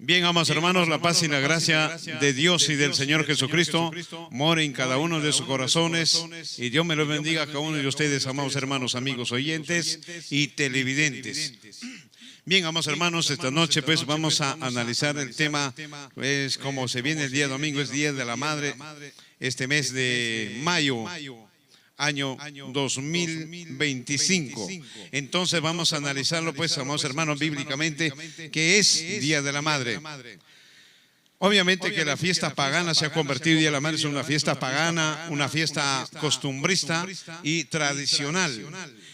Bien, amados hermanos, la paz y la gracia de Dios y del Señor Jesucristo more en cada uno de sus corazones, y Dios me los bendiga a cada uno de ustedes, amados hermanos, amigos oyentes y televidentes. Bien, amados hermanos, esta noche pues vamos a analizar el tema, pues como se viene el día domingo, es Día de la Madre, este mes de mayo, año 2025. Entonces vamos a analizarlo pues, amados hermanos, bíblicamente, que es Día de la Madre. Obviamente que la fiesta pagana se ha convertido, Día de la Madre es una fiesta pagana, una fiesta costumbrista y tradicional.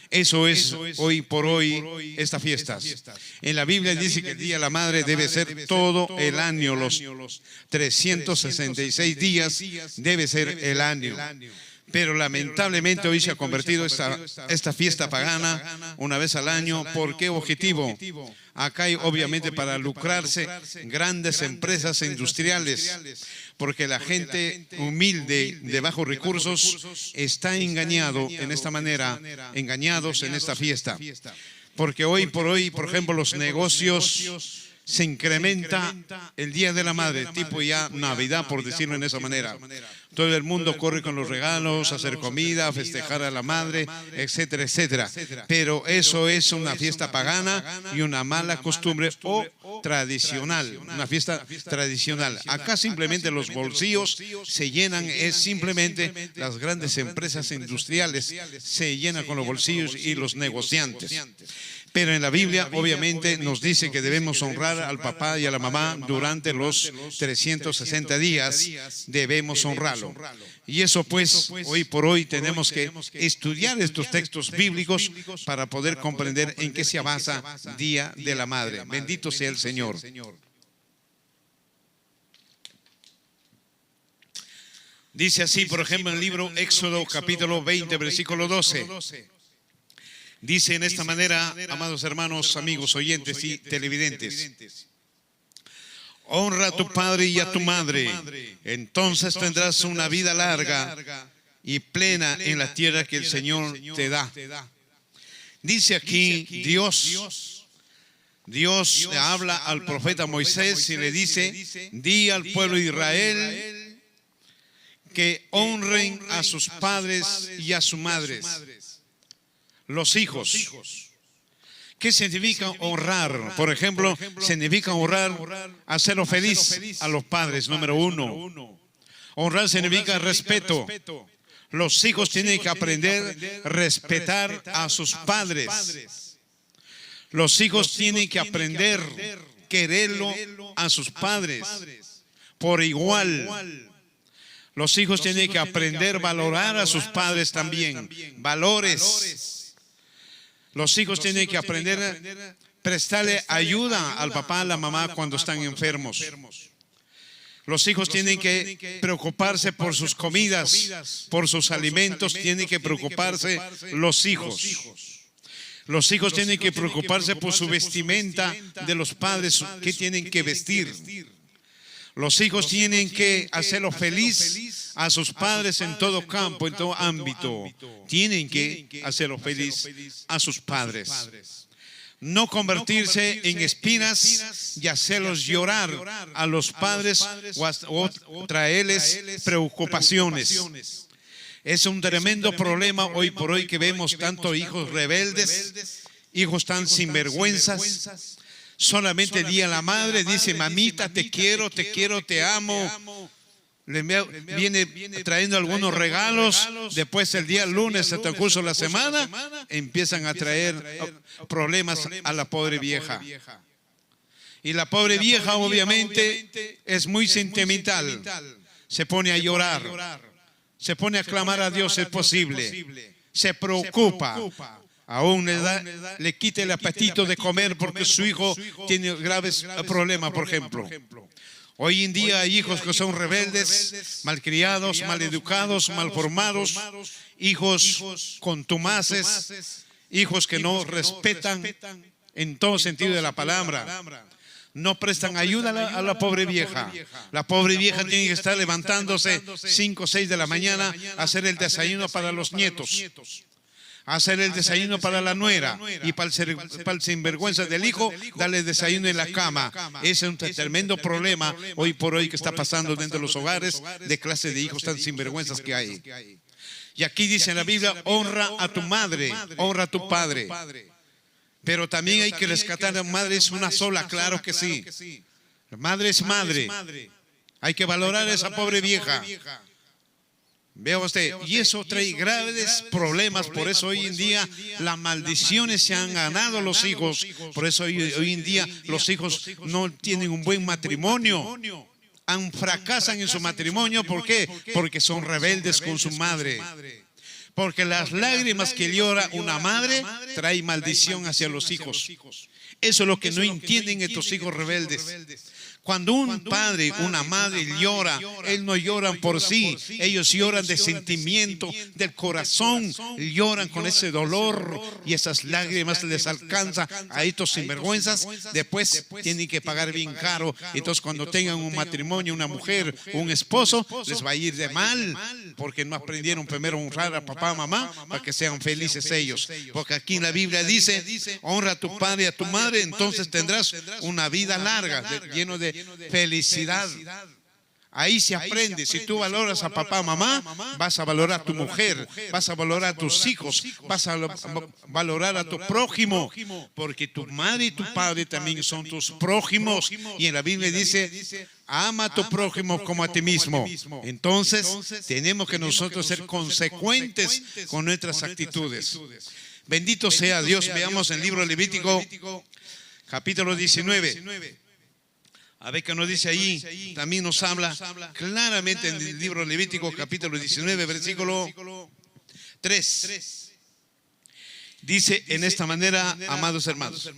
Eso es hoy por hoy estas fiestas. En la Biblia dice que el Día de la Madre debe ser todo el año, los 366 días debe ser el año. Pero lamentablemente hoy se ha convertido esta fiesta pagana una vez al año. ¿Por qué objetivo? Acá hay obviamente para lucrarse grandes empresas industriales, porque la gente humilde de bajos recursos está engañado en esta manera, engañados en esta fiesta. Porque hoy por hoy, por ejemplo, los negocios se incrementa el Día de la Madre, tipo ya Navidad, por decirlo en esa manera. Todo el mundo corre con los regalos, a hacer comida, a festejar a la Madre, etcétera, etcétera. Pero eso es una fiesta pagana y una mala costumbre o tradicional, una fiesta tradicional. Acá simplemente los bolsillos se llenan, es simplemente las grandes empresas industriales se llenan con los bolsillos y los negociantes. Pero en la Biblia obviamente nos dice que debemos honrar al papá y a la mamá durante los 360 días, debemos honrarlo. Y eso pues hoy por hoy tenemos que estudiar estos textos bíblicos para poder comprender en qué se basa Día de la Madre. Bendito sea el Señor. Dice así, por ejemplo, en el libro Éxodo capítulo 20, versículo 12. Dice en esta manera, amados hermanos, amigos, oyentes y televidentes: honra a tu padre y a tu madre, entonces tendrás una vida larga y plena en la tierra que el Señor te da. Dice aquí Dios habla al profeta Moisés y le dice: di al pueblo de Israel que honren a sus padres y a sus madres. Los hijos. ¿Qué significa honrar? Por ejemplo, significa honrar, hacerlo feliz a los padres, número uno. Honrar significa respeto. Los hijos tienen que aprender a respetar a sus padres. Los hijos tienen que aprender a quererlo a sus padres por igual. Los hijos tienen que aprender a valorar a sus padres también. Valores. Los hijos tienen que aprender a prestarle ayuda al papá, a la mamá cuando están enfermos. Los hijos tienen que preocuparse por sus comidas, por sus alimentos, tienen que preocuparse los hijos. Los hijos tienen que preocuparse por su vestimenta de los padres, que tienen que vestir. Los hijos tienen que hacerlo feliz a sus padres en todo campo, en todo ámbito. Tienen que hacerlo feliz a sus padres. No convertirse en espinas y hacerlos llorar a los padres o traerles preocupaciones. Es un tremendo problema hoy por hoy que vemos tanto hijos rebeldes, hijos tan sinvergüenzas. Solamente el Día de la Madre dice: mamita, te quiero, te amo. Viene trayendo algunos regalos. Después el día lunes, hasta el curso de la semana, empiezan a traer problemas a la pobre vieja. Y la pobre vieja obviamente es muy sentimental. Se pone a llorar. Se pone a clamar a Dios, es posible. Se preocupa. Aún le quita el apetito de comer porque su hijo tiene graves problemas, por ejemplo. Hoy en día hay hijos que son rebeldes, malcriados, maleducados, malformados, hijos contumaces, hijos que no respetan en todo sentido de la palabra. No prestan ayuda a la pobre vieja. La pobre vieja tiene que estar levantándose 5 o 6 de la mañana a hacer el desayuno para los nietos. hacer el desayuno para la nuera y para el sinvergüenza del hijo, darle desayuno en la cama. Ese es un tremendo problema hoy por hoy que está pasando dentro de los hogares de clase de hijos tan sinvergüenzas que hay. Y aquí dice en la Biblia, honra a tu madre, honra a tu padre. Pero también hay que rescatar a la madre, es una sola, claro que sí. La madre es madre. Hay que valorar a esa pobre vieja. Vea usted, y eso trae graves problemas. Por eso hoy en día las maldiciones se han ganado los hijos. Por eso hoy en día los hijos no tienen un buen matrimonio. Fracasan en su matrimonio. ¿Por qué? Porque son rebeldes con su madre. Porque las lágrimas que llora una madre trae maldición hacia los hijos. Eso es lo que no entienden estos hijos rebeldes. Cuando un padre, una madre llora, ellos no lloran por sí, ellos lloran de sentimiento, del corazón, lloran con ese dolor y esas lágrimas les alcanza a estos sinvergüenzas. Después tienen que pagar bien caro. Entonces cuando tengan un matrimonio, una mujer, un esposo, les va a ir de mal, porque no aprendieron primero a honrar a papá, mamá, para que sean felices ellos. Porque aquí en la Biblia dice, honra a tu padre y a tu madre, entonces tendrás una vida larga, lleno de felicidad. Ahí se aprende. Si tú valoras a papá, mamá, vas a valorar a tu mujer, vas a valorar a tus hijos, vas a valorar a tu prójimo, porque tu madre y tu padre también son tus prójimos. Y en la Biblia dice, ama a tu prójimo como a ti mismo. Entonces tenemos que nosotros ser consecuentes con nuestras actitudes. Bendito sea Dios. Veamos el libro Levítico capítulo 19. A ver qué nos dice ahí. También nos habla claramente en el libro Levítico capítulo 19 versículo 3. Dice en esta manera, amados hermanos,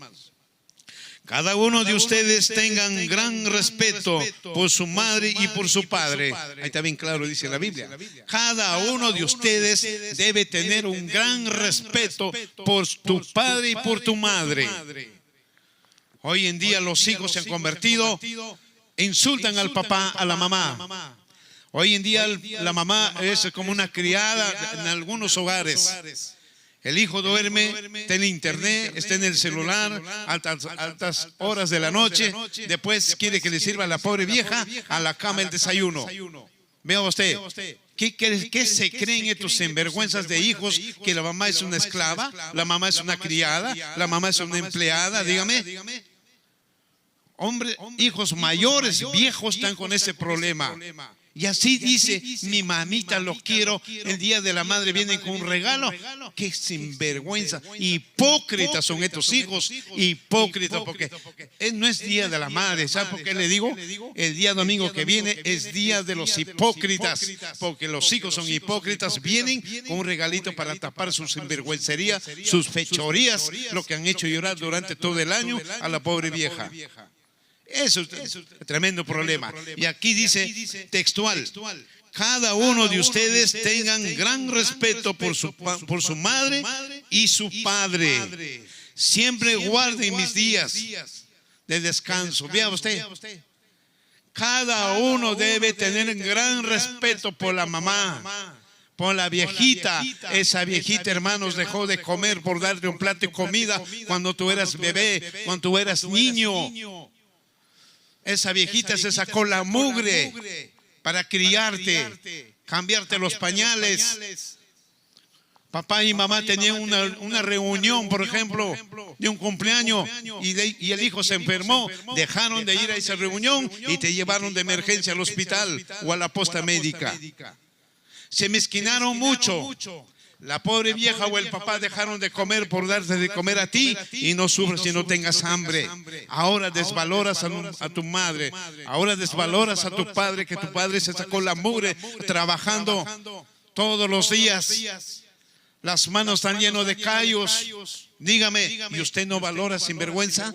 cada uno de ustedes tengan gran respeto por su madre y por su padre. Ahí está bien claro, dice la Biblia. Cada uno de ustedes debe tener un gran respeto por tu padre y por tu madre. Hoy en día los hijos se han convertido, insultan al papá, a la mamá. Hoy en día la mamá es como una criada en algunos hogares. El hijo duerme, está en internet, está en el celular, altas horas de la noche. Después quiere que le sirva a la pobre vieja a la cama el desayuno. Vea usted, ¿qué se creen estos sinvergüenzas de hijos? Que la mamá es una esclava, la mamá es una criada, la mamá es una empleada, dígame. Hombres, hijos mayores, viejos están con ese problema. Y así dice, mi mamita lo quiero, el día de la madre vienen con un regalo. Qué sinvergüenza, hipócritas son estos hijos, hipócritas, porque no es día de la madre. ¿Sabe por qué le digo? El día domingo que viene es día de los hipócritas, porque los hijos son hipócritas, vienen con un regalito para tapar su sinvergüencería, sus fechorías, lo que han hecho llorar durante todo el año a la pobre vieja. Eso es un tremendo problema. Y aquí dice textual, cada uno de ustedes tengan gran respeto por su madre y su padre. Siempre guarden mis días de descanso. Vea usted, cada uno debe tener gran respeto por la mamá, por la viejita. Esa viejita, hermanos, dejó de comer por darte un plato de comida cuando tú eras bebé, cuando tú eras niño. Esa viejita se sacó la mugre para criarte, cambiarte los pañales. Papá y mamá tenían una reunión, por ejemplo, de un cumpleaños y el hijo se enfermó. Dejaron de ir a esa reunión y te llevaron de emergencia al hospital o a la posta médica. Se mezquinaron mucho. La pobre vieja o el papá dejaron de comer por darte de comer a ti y no sufres si no tengas hambre. Ahora desvaloras a tu madre, ahora desvaloras a tu padre, que tu padre se sacó la mugre trabajando todos los días. Las manos están llenas de callos. Dígame, ¿y usted no valora sinvergüenza?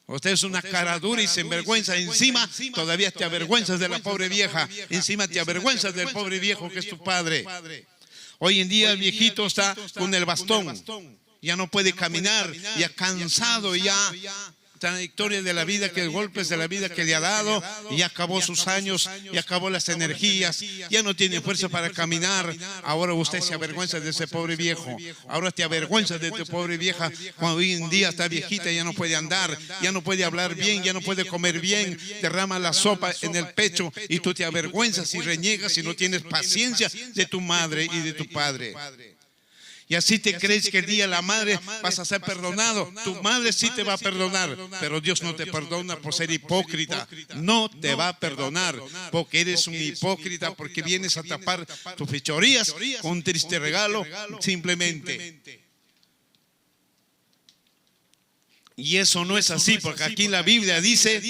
Usted es una cara dura y sinvergüenza. Encima todavía te avergüenzas de la pobre vieja. Encima te avergüenzas del pobre viejo que es tu padre. Hoy en día el viejito está con el bastón, ya no puede caminar, ya cansado, ya trayectoria de la vida, que golpes de la vida que le ha dado, y ya acabó sus años, y acabó las energías, ya no tiene fuerza para caminar. Ahora usted se avergüenza de ese pobre viejo. Ahora te avergüenza de tu pobre vieja, cuando hoy en día está viejita, ya no puede andar, ya no puede hablar bien, ya no puede comer bien, derrama la sopa en el pecho, y tú te avergüenzas y reniegas y no tienes paciencia de tu madre y de tu padre. Y así te crees que el día de la madre vas a ser perdonado. Tu madre sí te va a perdonar, pero Dios no te perdona por ser hipócrita. No te va a perdonar porque eres un hipócrita, porque vienes a tapar tus fechorías con un triste regalo simplemente. Y eso no es así, porque aquí la Biblia dice: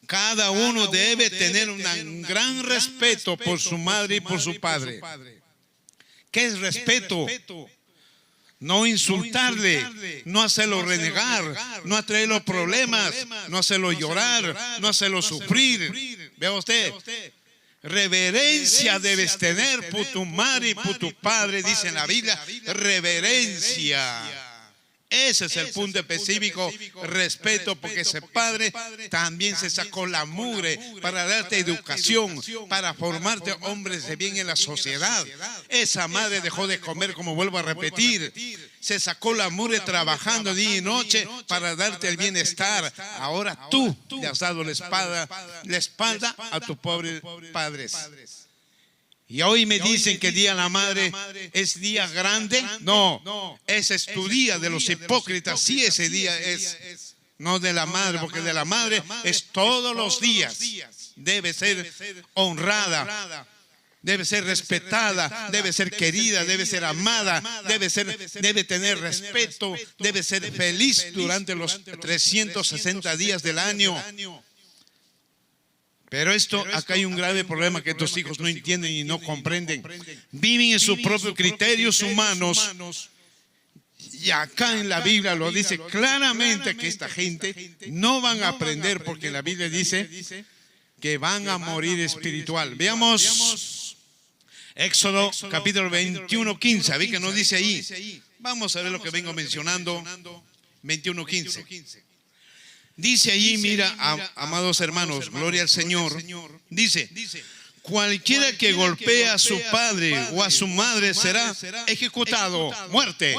cada uno debe tener un gran respeto por su madre y por su padre. ¿Qué es respeto? No insultarle, no hacerlo renegar, no atraerlo problemas, no hacerlo llorar, no hacerlo sufrir. Vea usted, reverencia debes tener por tu madre y por tu padre, dice en la Biblia, reverencia. Ese es el punto específico, respeto, porque ese padre también se sacó la mugre para darte educación, para formarte hombres de bien en la sociedad. Esa madre dejó de comer, como vuelvo a repetir, se sacó la mugre trabajando día y noche para darte el bienestar. Ahora tú le has dado la espalda a tus pobres padres. Y hoy me dicen que el Día de la Madre es día grande. No, ese es tu día de los hipócritas. Sí, ese día es, no de la madre, porque de la madre es todos los días. Debe ser honrada, debe ser respetada, debe ser querida, debe ser amada, debe tener respeto, debe ser feliz durante los 360 días del año. Pero acá hay un grave problema que estos hijos no entienden y no comprenden. Viven en sus propios criterios humanos. Y acá en la Biblia lo dice claramente que esta gente no van a aprender, porque la Biblia dice que van a morir espiritual. Veamos Éxodo capítulo 21:15. ¿Ve que nos dice ahí? Vamos a ver lo que vengo mencionando. 21:15. Dice allí, mira, amados hermanos, gloria al Señor. Dice: cualquiera que golpea a su padre o a su madre será ejecutado, muerte.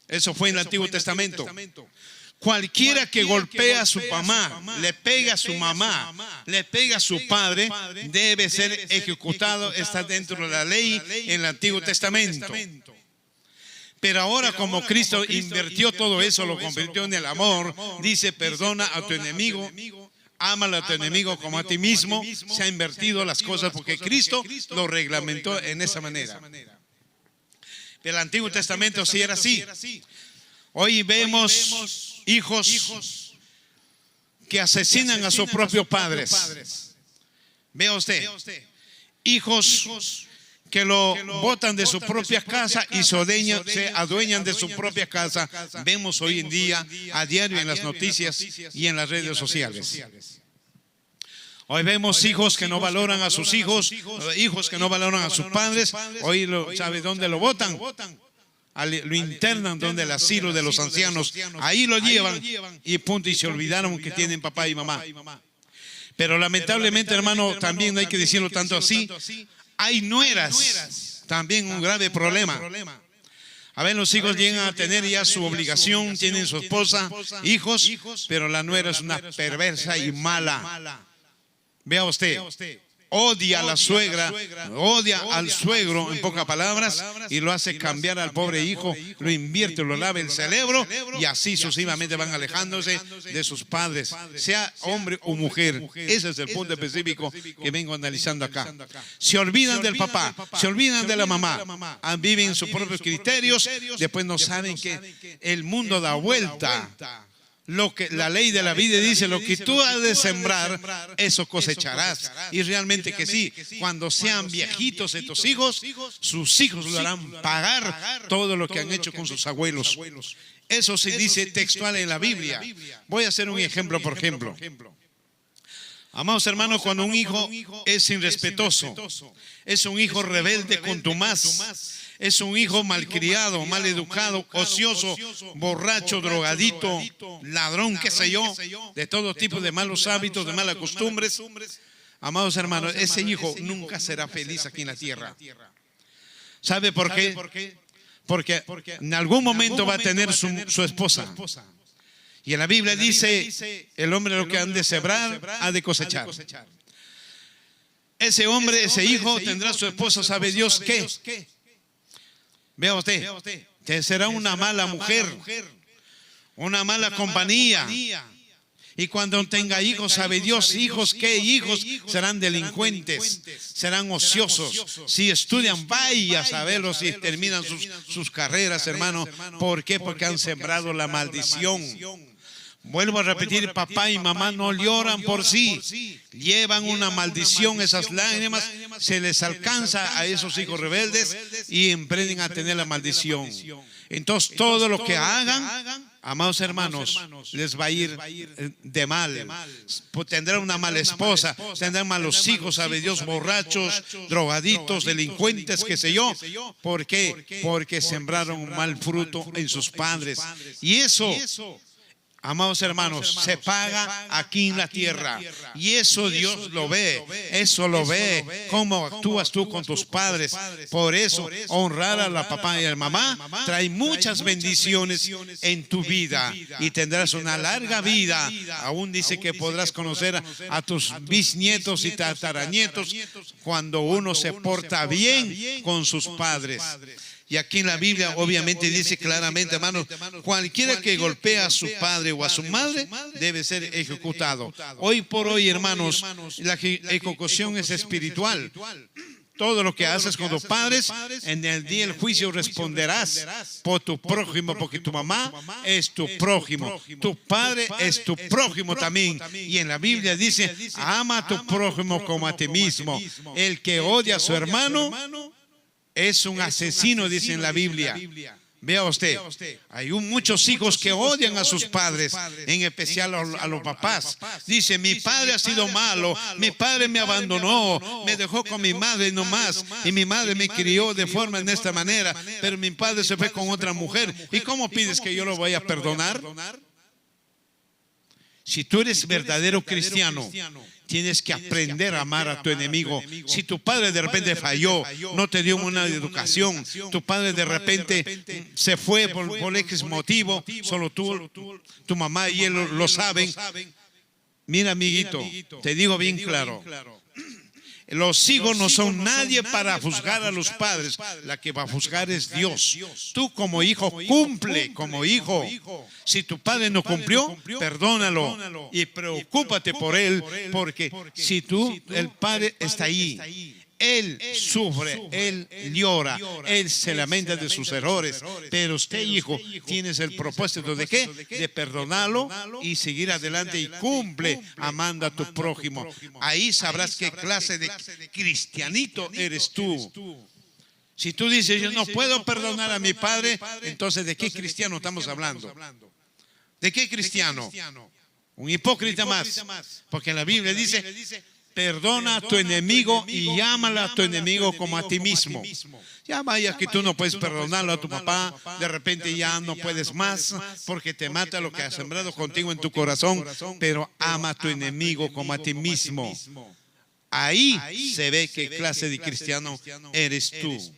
Eso fue en el Antiguo Testamento. Cualquiera que golpea a su mamá, le pega a su mamá, le pega a su padre, debe ser ejecutado. Está dentro de la ley en el Antiguo Testamento. Pero ahora, como Cristo invirtió todo eso, lo convirtió en el amor, dice: perdona a tu enemigo, ámalo a tu enemigo como a ti mismo. Se ha invertido las cosas porque Cristo lo reglamentó en esa manera. Pero el Antiguo Testamento sí era así. Hoy vemos hijos que asesinan a sus propios padres. Vea usted, hijos que lo botan de su propia casa y se adueñan de su propia casa. Vemos hoy en día, a diario en las noticias y en las redes sociales. Hoy vemos hijos que no valoran a sus hijos, hijos que no valoran a sus padres. Hoy ¿sabe dónde lo botan? Lo internan donde el asilo de los ancianos. Ahí lo llevan y punto, y se olvidaron que tienen papá y mamá. Pero lamentablemente, hermano, también no hay que decirlo tanto así. Hay nueras, también un grave problema. A ver, los hijos llegan a tener ya su obligación, tienen su esposa, hijos, pero la nuera es una perversa y mala. Vea usted, odia a la suegra, odia al suegro, en pocas palabras, y lo hace cambiar al pobre hijo, lo invierte, lo lava el cerebro, y así sucesivamente van alejándose de sus padres, sea hombre o mujer. Ese es el punto específico que vengo analizando acá. Se olvidan del papá, se olvidan de la mamá, viven sus propios criterios, después no saben que el mundo da vuelta. Lo que la ley de la vida dice: lo que tú has de sembrar, eso cosecharás. Y realmente que sí, cuando sean viejitos estos hijos, sus hijos lo harán pagar todo lo que han hecho con sus abuelos. Eso se dice textual en la Biblia. Voy a hacer un ejemplo, por ejemplo. Amados hermanos, cuando un hijo es irrespetuoso, es un hijo rebelde, contumaz, es un hijo malcriado, mal educado, ocioso, borracho, drogadito, ladrón, qué sé yo, de todo tipo de malos hábitos, de malas costumbres. Amados hermanos, ese hijo nunca será feliz aquí en la tierra. ¿Sabe por qué? Porque en algún momento va a tener su esposa. Y en la Biblia dice, el hombre lo que han de sembrar, ha de cosechar. Ese hombre, ese hijo tendrá su esposa, ¿sabe Dios qué? Vea usted, que será una mala mujer, una mala compañía. Y cuando tenga hijos, ¿sabe Dios? Hijos, ¿qué hijos? Serán delincuentes, serán ociosos. Si estudian, vaya a saberlo, si terminan sus carreras, hermano. ¿Por qué? Porque han sembrado la maldición. Vuelvo a repetir, papá y mamá no lloran por sí, llevan una maldición, esas lágrimas se les alcanza a esos hijos rebeldes y emprenden a tener la maldición. Entonces todo lo que hagan, amados hermanos, les va a ir de mal. Tendrán una mala esposa, tendrán malos hijos, sabe Dios, borrachos, drogaditos, delincuentes, qué sé yo. ¿Por qué? Porque sembraron un mal fruto en sus padres. Y eso, amados hermanos, se paga aquí en la tierra. Y eso Dios lo ve. Eso lo ve. Cómo actúas tú con tus padres. Por eso, honrar a la papá y a la mamá trae muchas bendiciones en tu vida. Y tendrás una larga vida. Aún dice que podrás conocer a tus bisnietos y tataranietos cuando uno se porta bien con sus padres. Y aquí en la Biblia obviamente dice claramente, hermanos, cualquiera que golpea a su padre o a su madre debe ser ejecutado. Hoy por hoy, hermanos, la ejecución es espiritual. Todo lo que haces con tus padres, en el día del juicio responderás por tu prójimo, porque tu mamá es tu prójimo, tu padre es tu prójimo también. Y en la Biblia dice, ama a tu prójimo como a ti mismo. El que odia a su hermano es un asesino, dice en la Biblia. Vea usted, hay muchos hijos que odian a sus padres, en especial a los papás. Dice, mi padre ha sido malo, mi padre me abandonó, me dejó con mi madre nomás, y mi madre me crió de forma en esta manera, pero mi padre se fue con otra mujer. ¿Y cómo pides que yo lo vaya a perdonar? Si tú eres verdadero cristiano, tienes que aprender a amar a tu enemigo. Si tu padre de repente falló, no te dio una educación, tu padre de repente se fue por X motivo, solo tú, tu mamá y él lo saben. Mira, amiguito, te digo bien claro. Los hijos no son nadie para juzgar a los padres. La que va a juzgar es Dios. Tú como hijo cumple como hijo. Si tu padre no cumplió, perdónalo y preocúpate por él, porque si el padre está ahí, él sufre, él llora, él se lamenta de sus errores, pero usted, hijo, tienes el propósito de ¿qué? De perdonarlo y seguir adelante y cumple amando a tu prójimo. Ahí sabrás qué clase de cristianito eres tú. Si tú dices, yo no puedo perdonar a mi padre, entonces ¿de qué cristiano estamos hablando? ¿De qué cristiano? Un hipócrita más, porque la Biblia dice, perdona a tu enemigo y llámala a tu enemigo como a ti mismo. Ya vaya que tú no puedes perdonarlo a tu papá, de repente ya no puedes más porque te mata lo que ha sembrado contigo en tu corazón, pero ama a tu enemigo como a ti mismo. Ahí se ve qué clase de cristiano eres tú.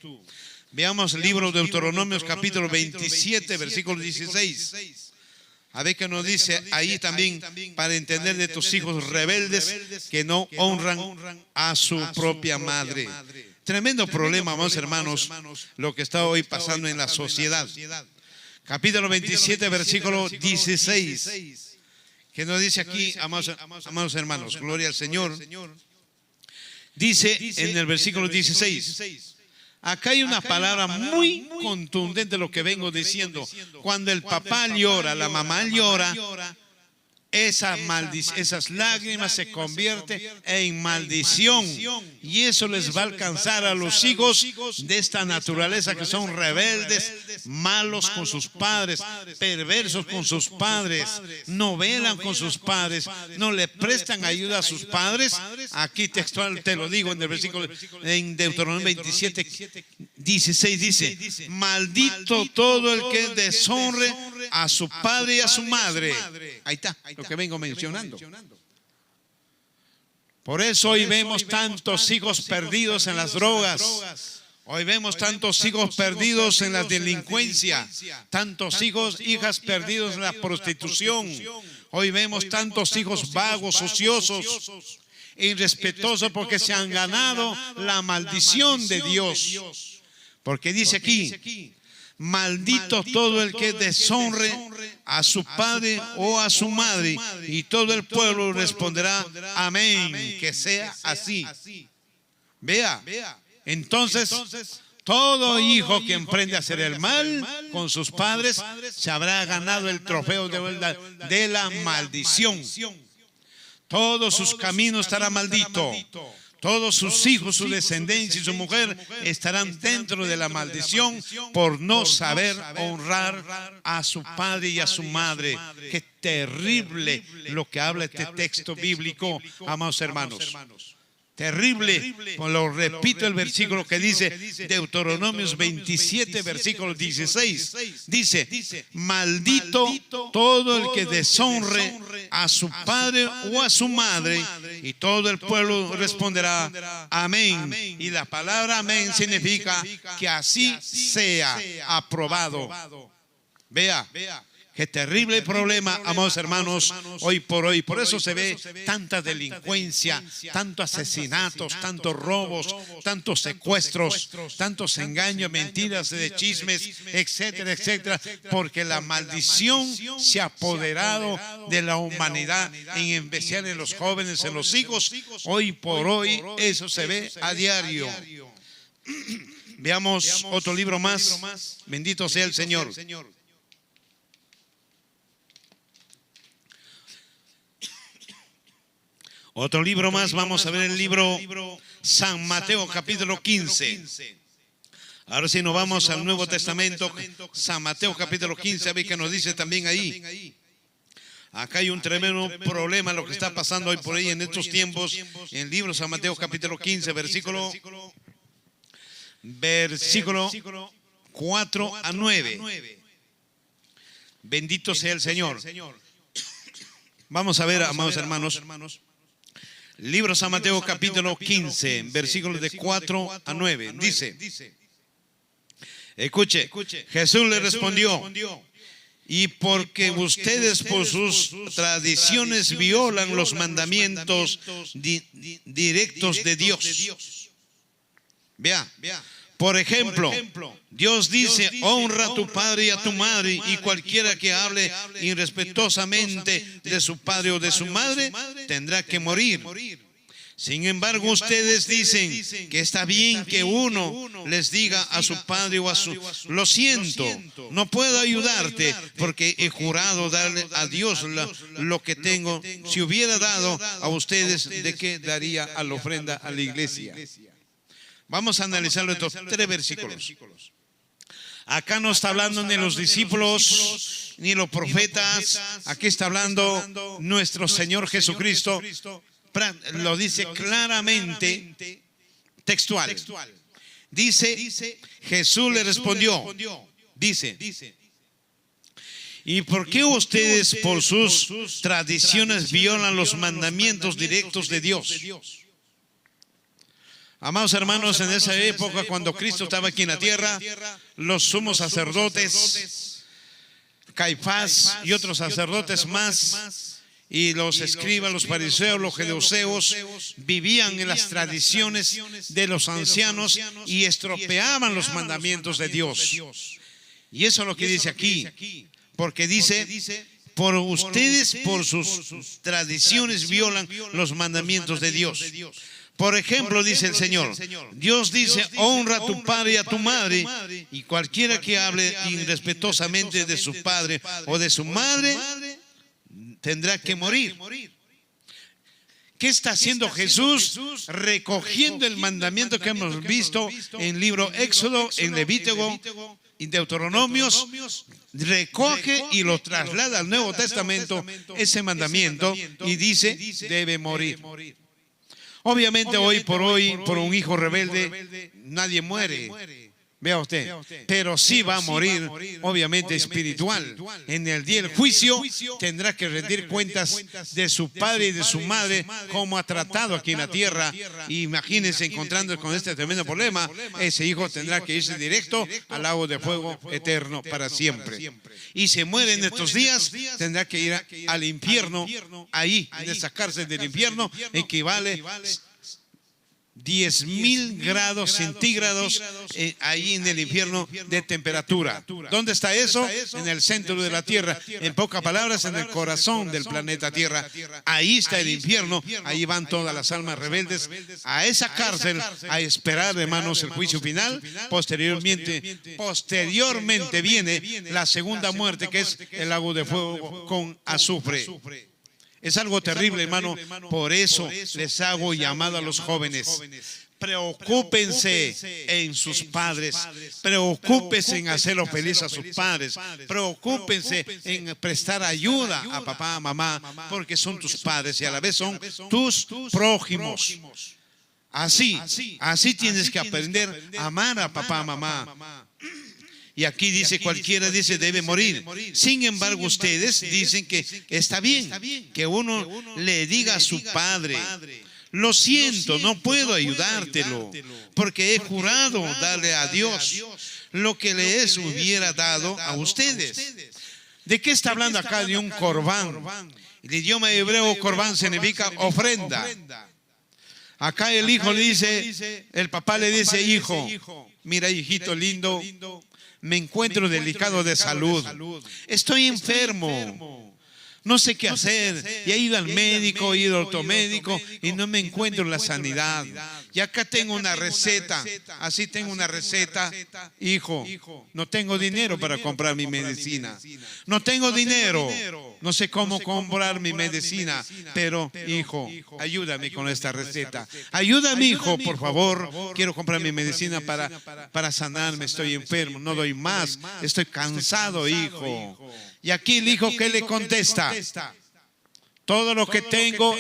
Veamos el libro de Deuteronomios capítulo 27, versículo 16. A ver qué nos dice ahí también para entender de tus hijos rebeldes que no honran a su propia madre. Tremendo problema, amados hermanos, lo que está hoy pasando en la sociedad. Capítulo 27, versículo 16. Que nos dice aquí, amados hermanos, gloria al Señor. Dice en el versículo 16. Acá hay una palabra muy contundente de lo que vengo diciendo. Cuando el papá llora, la mamá llora, esas lágrimas se convierten en maldición. Y eso les va a alcanzar a los hijos de esta naturaleza que son rebeldes, malos con sus padres, perversos con sus padres, no velan con sus padres, no le prestan ayuda a sus padres. Aquí textual te lo digo en el versículo, en Deuteronomio 27, 16 dice, maldito todo el que deshonre a su padre y a su madre. Ahí está, lo que vengo mencionando. Por eso hoy vemos tantos hijos perdidos en las drogas. Hoy vemos tantos hijos perdidos en la delincuencia, tantos hijas perdidos en la prostitución. Hoy vemos tantos hijos vagos, ociosos, irrespetuosos porque se han ganado la maldición de Dios. Porque dice aquí, maldito todo el que deshonre a su padre o a su madre, y todo el pueblo responderá, amén, que sea así. Vea. Entonces, todo hijo que emprende a hacer el mal con sus padres se habrá ganado el trofeo de la maldición. Todos sus caminos estarán malditos. Todos sus hijos, su descendencia y su mujer estarán dentro de la maldición por no saber honrar a su padre y a su madre. Qué terrible lo que habla este texto bíblico, amados hermanos. Terrible, pues lo repito el versículo que dice Deuteronomios 27, versículo 16. Dice, maldito todo el que deshonre a su padre o a su madre, y todo el pueblo responderá, amén. Y la palabra amén significa que así sea aprobado. Vea. Qué terrible problema, amados hermanos, hoy por hoy. Por eso se ve tanta delincuencia, tantos asesinatos, tantos robos, tantos secuestros, tantos engaños, mentiras, de chismes, etcétera, etcétera. Porque la maldición se ha apoderado de la humanidad, en especial en los jóvenes, en los hijos. Hoy por hoy eso se ve a diario. Veamos otro libro más. Bendito sea el Señor. Otro libro más, vamos a ver el libro San Mateo capítulo 15. Ahora sí nos vamos al Nuevo Testamento, San Mateo capítulo 15, a ver qué nos dice también ahí. Acá hay un tremendo problema lo que está pasando hoy por ahí en estos tiempos. En el libro San Mateo capítulo 15, versículo 4 a 9. Bendito sea el Señor. Vamos a ver, amados hermanos. Libro San Mateo capítulo 15, versículos de 4 a 9. Dice, escuche, Jesús le respondió, y porque ustedes por sus tradiciones violan los mandamientos directos de Dios. Vea. Por ejemplo, Dios dice, honra a tu padre y a tu madre, y cualquiera que hable irrespetuosamente de su padre o de su madre tendrá que morir. Sin embargo, ustedes dicen que está bien que uno les diga a su padre o a su, lo siento, no puedo ayudarte porque he jurado darle a Dios lo que tengo. Si hubiera dado a ustedes, ¿de qué daría a la ofrenda a la iglesia? Vamos a analizar estos 3 versículos. Acá no está hablando ni los discípulos ni los profetas. Aquí está hablando nuestro Señor Jesucristo. Lo dice claramente, textual. Dice, Jesús le respondió, dice, ¿y por qué ustedes por sus tradiciones violan los mandamientos directos de Dios? Amados hermanos, en esa época cuando Cristo estaba aquí en la tierra, los sumos sacerdotes, Caifás y otros sacerdotes más, y los escribas, los fariseos, los saduceos, vivían en las tradiciones de los ancianos y estropeaban los mandamientos de Dios. Y eso es lo que dice aquí, porque dice, por ustedes por sus tradiciones violan los mandamientos de Dios. Por ejemplo, dice el Señor, Dios dice, honra a tu padre y a tu madre, y cualquiera que hable irrespetuosamente de su padre o de su madre tendrá que morir. ¿Qué está haciendo Jesús? Recogiendo el mandamiento que hemos visto en el libro Éxodo, en Levítico y Deuteronomios, recoge y lo traslada al Nuevo Testamento, ese mandamiento, y dice, debe morir. Obviamente hoy por hoy, por un hijo rebelde, nadie muere. Vea usted, pero sí va a morir, obviamente espiritual. En el día del juicio tendrá que rendir cuentas de su padre y de su madre, cómo ha tratado aquí en la tierra. Imagínense encontrando con este tremendo problema, ese hijo tendrá que irse directo al lago de fuego eterno para siempre. Y se muere en estos días, tendrá que ir al infierno, ahí, en esa cárcel del infierno, equivale 10.000 grados centígrados ahí en el infierno de temperatura. ¿Dónde está eso? En el centro de la tierra. En pocas palabras, en el corazón del planeta Tierra. Ahí está el infierno. Ahí van todas las almas rebeldes a esa cárcel a esperar, hermanos, el juicio final. Posteriormente viene la segunda muerte, que es el lago de fuego con azufre. Es algo terrible, hermano. Por eso les hago llamado a los jóvenes. Preocúpense en sus padres. Preocúpense en hacerlos felices a sus padres. Preocúpense en prestar ayuda a papá, a mamá, porque son tus padres y a la vez son tus prójimos. Así tienes que aprender a amar a papá, a mamá. Y aquí dice, cualquiera dice debe morir. Sin embargo, ustedes dicen que está bien que uno le diga a su padre: lo siento, no puedo ayudártelo, porque he jurado darle a Dios lo que les hubiera dado a ustedes. ¿De qué está hablando acá? De un corbán. El idioma hebreo corbán significa ofrenda. Acá el hijo le dice, el papá le dice: hijo, mira, hijito lindo, me encuentro delicado de salud, estoy enfermo, no sé qué hacer, y he ido al médico, he ido al ortomédico y no me encuentro la sanidad. Y acá tengo una receta, así tengo una receta: hijo, no tengo dinero para comprar mi medicina, no tengo dinero, no sé cómo comprar mi medicina, pero hijo, ayúdame con esta receta. Ayúdame, hijo, por favor, quiero comprar mi medicina para sanarme, estoy enfermo, no doy más, estoy cansado, hijo. Y aquí el hijo, ¿qué le contesta? Todo lo que tengo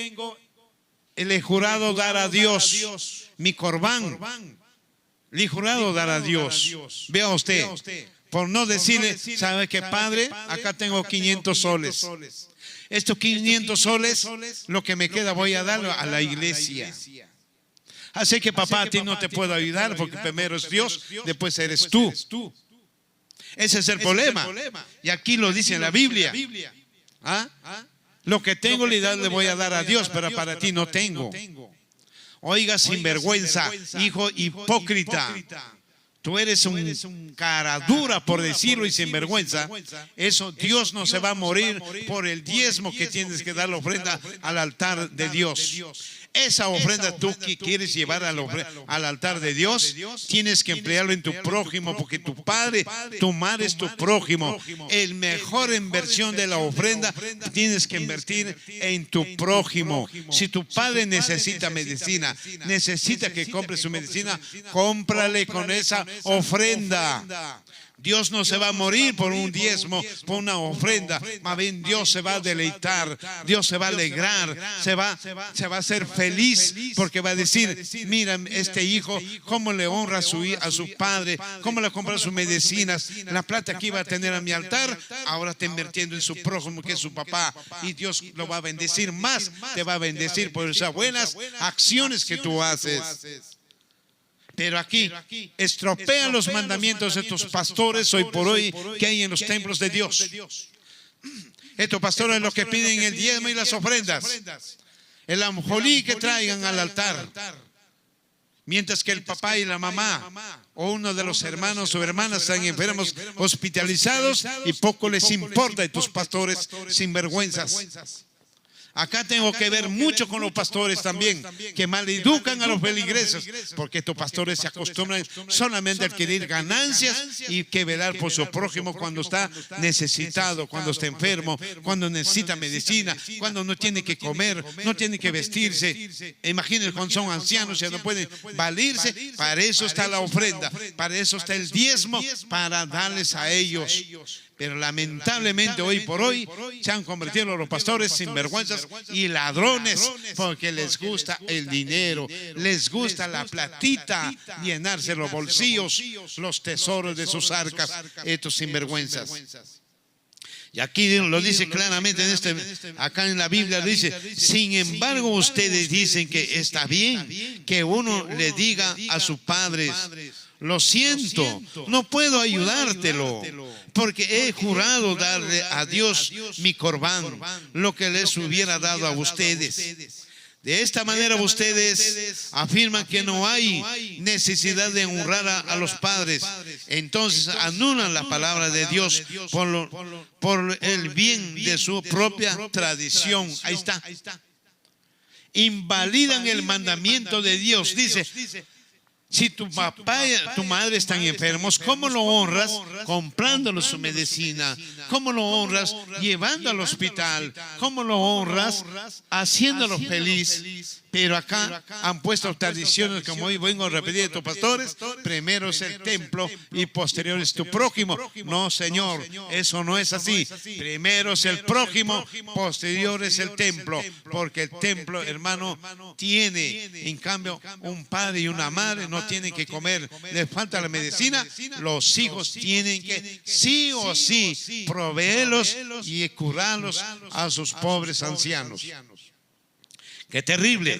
le he jurado dar a Dios, mi corbán, le he jurado dar a Dios. Vea usted, por no decirle: ¿sabe qué, padre? Acá tengo 500 soles. Estos 500 soles, lo que me queda voy a darlo a la iglesia. Así que papá, a ti no te puedo ayudar porque primero es Dios, después eres tú. Ese es el problema. Y aquí lo dice en la Biblia. Lo que tengo le voy a dar a Dios, pero para ti no tengo. Oiga, sinvergüenza, hijo hipócrita. Tú eres un cara dura, por decirlo, y sinvergüenza. Eso, Dios no se va a morir por el diezmo que tienes que dar la ofrenda al altar de Dios. Esa ofrenda tú que quieres llevar al altar de Dios, tienes que emplearlo en tu prójimo, porque tu padre, tu madre es tu prójimo. El mejor inversión de la ofrenda tienes que invertir en tu prójimo. Si tu padre necesita medicina, necesita que compre su medicina, cómprale con esa ofrenda. Dios no se va a morir por un diezmo, por una ofrenda. Más bien Dios se va a deleitar, Dios se va a alegrar, se va a hacer feliz, porque va a decir: mira, este hijo, cómo le honra a su padre, cómo le compra sus medicinas, la plata que iba a tener a mi altar, ahora está invirtiendo en su prójimo, que es su papá, y Dios lo va a bendecir más, te va a bendecir por esas buenas acciones que tú haces. Pero aquí estropean los mandamientos de estos pastores hoy por hoy que hay en los templos de Dios. Estos pastores lo que piden el diezmo y las ofrendas, el anjolí que traigan al altar, mientras que el papá y la mamá o uno de los hermanos o hermanas están enfermos, hospitalizados, y poco les importa de tus pastores sinvergüenzas. Acá tengo que ver mucho con los pastores también, que maleducan a los feligreses, porque estos pastores se acostumbran solamente a adquirir ganancias y que velar por su prójimo cuando está necesitado, cuando está enfermo, cuando necesita medicina, cuando no tiene que comer, no tiene que vestirse. Imagínense cuando son ancianos, ya no pueden valirse. Para eso está la ofrenda, para eso está el diezmo, para darles a ellos. Pero lamentablemente hoy por hoy se han convertido los pastores sinvergüenzas y ladrones, porque les gusta el dinero, les gusta la platita, llenarse los bolsillos, los tesoros de sus arcas, estos sinvergüenzas. Y aquí lo dice claramente acá en la Biblia, dice: sin embargo ustedes dicen que está bien que uno le diga a sus padres: lo siento, no puedo ayudártelo, porque he jurado darle a Dios mi corbán, lo que les hubiera dado a ustedes. De esta manera ustedes afirman que no hay necesidad de honrar a los padres. Entonces anulan la palabra de Dios por el bien de su propia tradición. Ahí está. Invalidan el mandamiento de Dios. Dice: si tu papá y tu madre están enfermos, ¿cómo lo honras? Comprándoles su medicina. ¿Cómo lo honras? Llevando al hospital. ¿Cómo lo honras? Haciéndolo feliz. Pero acá han puesto tradiciones, como hoy vengo a repetir a tus pastores: primero es el templo y posterior es tu prójimo. No, Señor, eso no es así. Primero es el prójimo, posterior es el templo. Porque el templo, hermano, tiene, en cambio, un padre y una madre no tienen que comer, les falta la medicina. Los hijos tienen que sí o sí proveerlos y curarlos a sus pobres ancianos. Qué terrible.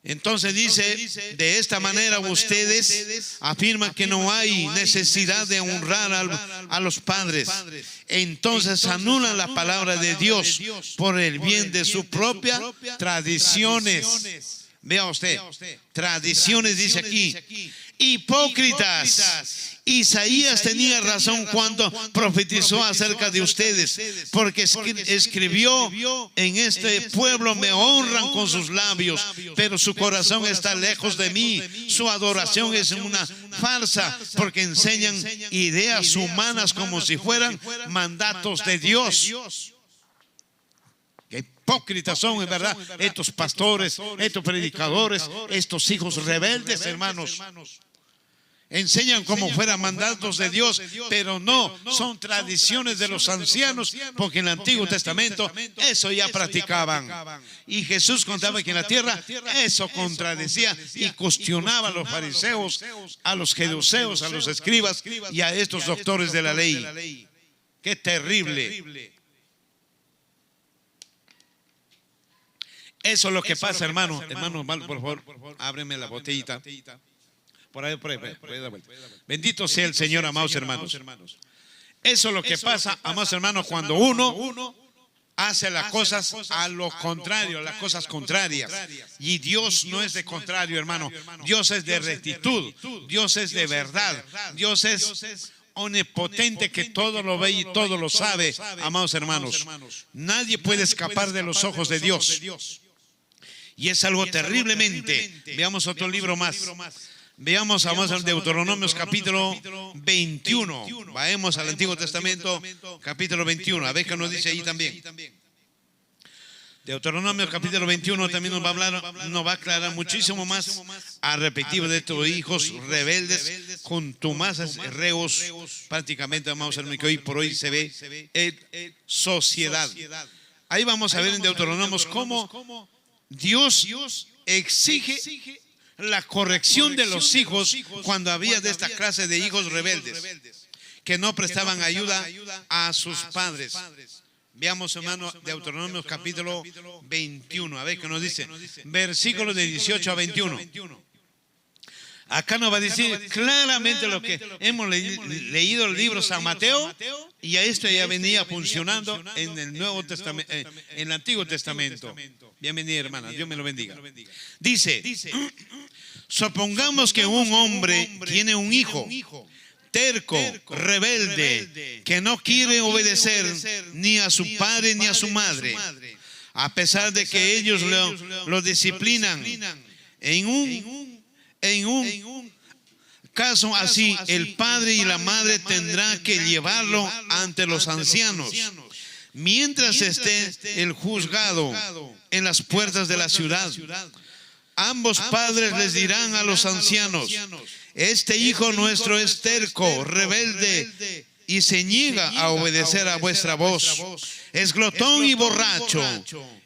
Entonces dice: de esta manera ustedes afirman que no hay necesidad de honrar a los padres. Entonces anulan la palabra de Dios por el bien de sus propias tradiciones. Vea usted, tradiciones dice aquí. Hipócritas. Isaías tenía razón cuando profetizó acerca de ustedes, porque escribió: en este pueblo me honran con sus labios, pero su corazón está lejos de mí. Su adoración es una farsa, porque enseñan ideas humanas como si fueran mandatos de Dios. Qué hipócritas son, en verdad, estos pastores, estos predicadores, estos hijos rebeldes, hermanos. Enseñan como fueran mandatos de Dios, pero no, son tradiciones de los ancianos, porque en el Antiguo Testamento eso ya practicaban. Y Jesús contaba que en la tierra eso contradecía y cuestionaba a los fariseos, a los saduceos, a los escribas y a estos doctores de la ley. ¡Qué terrible! Eso es lo que pasa, hermano. Hermano, por favor, ábreme la botellita. Por ahí, bendito sea el Señor, amados hermanos. Eso es lo que pasa, amados hermanos, cuando uno hace las cosas a lo contrario, las cosas contrarias. Y Dios no es de contrario, hermano. Dios es de rectitud. Dios es de verdad. Dios es omnipotente, que todo lo ve y todo lo sabe, amados hermanos. Nadie puede escapar de los ojos de Dios. Y es algo terriblemente. Veamos otro libro más. Veamos, vamos al Deuteronomios capítulo 21. Vayamos al Antiguo Testamento capítulo 21. A ver qué nos dice ahí también. Deuteronomio capítulo 21 también nos va a hablar, nos va a aclarar muchísimo más al respectivo de estos hijos rebeldes, contumaces, reos, prácticamente, vamos a ver que hoy por hoy se ve en sociedad. Ahí vamos a ver en Deuteronomios cómo Dios exige la corrección de los hijos cuando había de esta clase de hijos rebeldes que no prestaban ayuda a sus padres. Veamos, hermano, Deuteronomio capítulo 21. A ver qué nos dice. Versículos de 18 a 21. Acá nos va a decir claramente lo que hemos leído el libro San Mateo, y a esto ya venía funcionando en el Nuevo Testamento, en el Antiguo Testamento. Bienvenida, hermana, Dios me lo bendiga. Dice: supongamos que un hombre tiene un hijo terco, rebelde, que no quiere obedecer ni a su padre ni a su madre, a pesar de que ellos lo disciplinan. En un caso así, el padre y la madre tendrán que llevarlo ante los ancianos mientras esté el juzgado en las puertas de la ciudad. Ambos padres les dirán a los ancianos: este hijo nuestro es terco, rebelde, y se niega a obedecer a vuestra voz. Es glotón y borracho.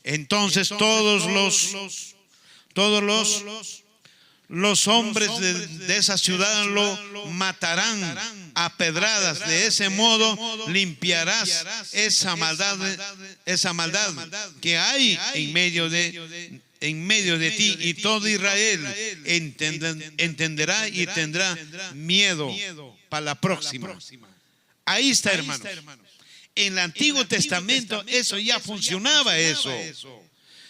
Entonces todos los hombres de esa ciudad lo matarán a pedradas. De ese modo limpiarás esa maldad que hay en medio de ti, y todo Israel entenderá y tendrá miedo para la próxima. Ahí está, hermanos. En el Antiguo Testamento eso ya funcionaba, eso.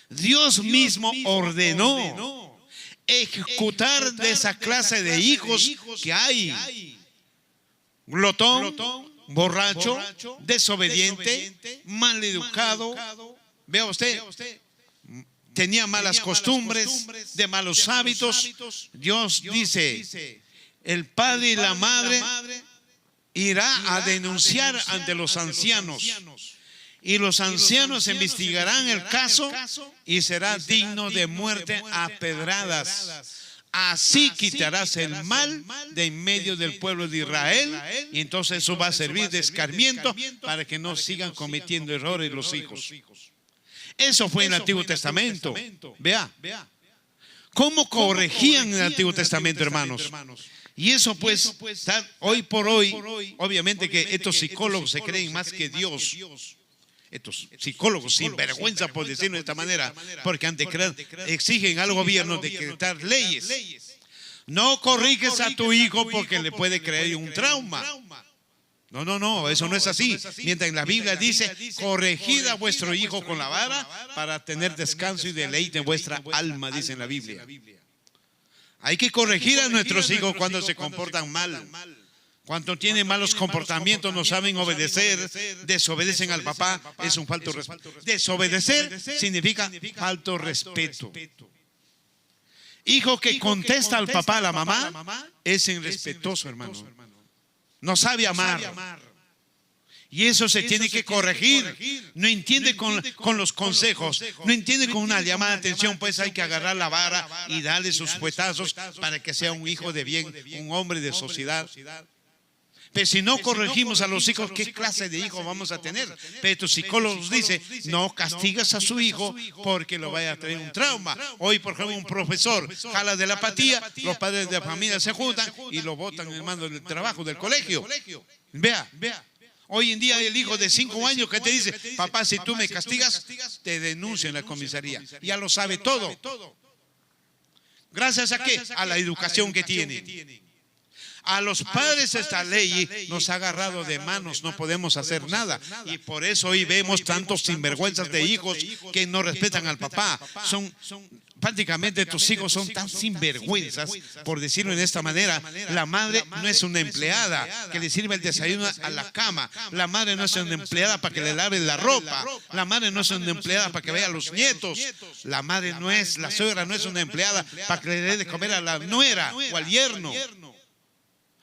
Dios mismo ordenó ejecutar de esa clase de hijos que hay: glotón, borracho, desobediente, maleducado. Vea usted, tenía malas costumbres, de malos hábitos. Dios dice: el padre y la madre irá a denunciar ante los ancianos, y los ancianos investigarán el caso y será digno de muerte a pedradas. Así quitarás el mal de en medio del pueblo de Israel, y entonces eso va a servir de escarmiento para que no sigan cometiendo errores los hijos. Eso fue en el Antiguo Testamento. Vea cómo corregían en el Antiguo Testamento, hermanos. Y eso pues, hoy por hoy, obviamente que estos psicólogos se creen más que Dios. Estos psicólogos sin vergüenza, por decirlo de esta manera, porque exigen al gobierno decretar leyes. No corriges a tu hijo porque le puede crear un trauma. No, eso no es así. Mientras en la Biblia dice: corregid a vuestro hijo con la vara para tener descanso y deleite en vuestra alma, dice en la Biblia. Hay que corregir a nuestros hijos cuando se comportan mal, cuando tienen malos comportamientos, no saben obedecer, desobedecen al papá. Es un falto de respeto. Desobedecer significa falto de respeto. Hijo que contesta al papá, a la mamá, es irrespetuoso, hermano. No sabe amar. Y eso se tiene que corregir. No entiende con los consejos, no entiende con una llamada de atención. Pues hay que agarrar la vara y darle sus fuetazos para que sea un hijo de bien, un hombre de sociedad. Pero si no corregimos a los hijos, ¿qué clase de hijo vamos a tener? Pero estos psicólogos dicen: no castigas a su hijo porque lo vaya a traer un trauma. Hoy, por ejemplo, un profesor jala de la apatía, los padres de la familia se juntan y lo botan, hermano, del trabajo, del colegio. Vea. Hoy en día hay el hijo de 5 años que te dice: papá, si tú me castigas, te denuncio en la comisaría. Ya lo sabe todo. ¿Gracias a qué? A la educación que tienen. A los padres esta ley nos ha agarrado de manos, no podemos hacer nada. Y por eso hoy vemos tantos sinvergüenzas de hijos que no respetan al papá. Prácticamente tus hijos son tan sinvergüenzas, por decirlo de esta manera. La madre no es una empleada que le sirve el desayuno a la cama. La madre no es una empleada para que le lave la ropa. La madre no es una empleada para que vea a los nietos. La suegra no es una empleada para que le dé de comer a la nuera o al yerno.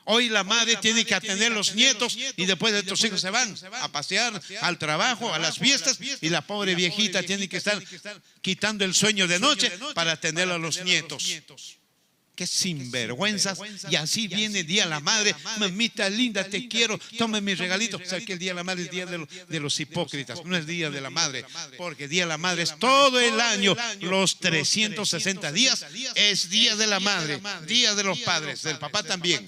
Hoy la madre tiene que atender a los nietos y después de estos hijos se van a pasear, al trabajo, a las fiestas, y la pobre viejita tiene que estar quitando el sueño de noche para atender a los nietos. Qué sinvergüenzas. Y así viene el Día de la Madre: mamita linda, te quiero, tome mis regalitos. ¿Sabes que el Día de la Madre es el día de los hipócritas? No es Día de la Madre, porque el Día de la Madre es todo el año, los 360 días es Día de la Madre, Día de los padres, del papá también.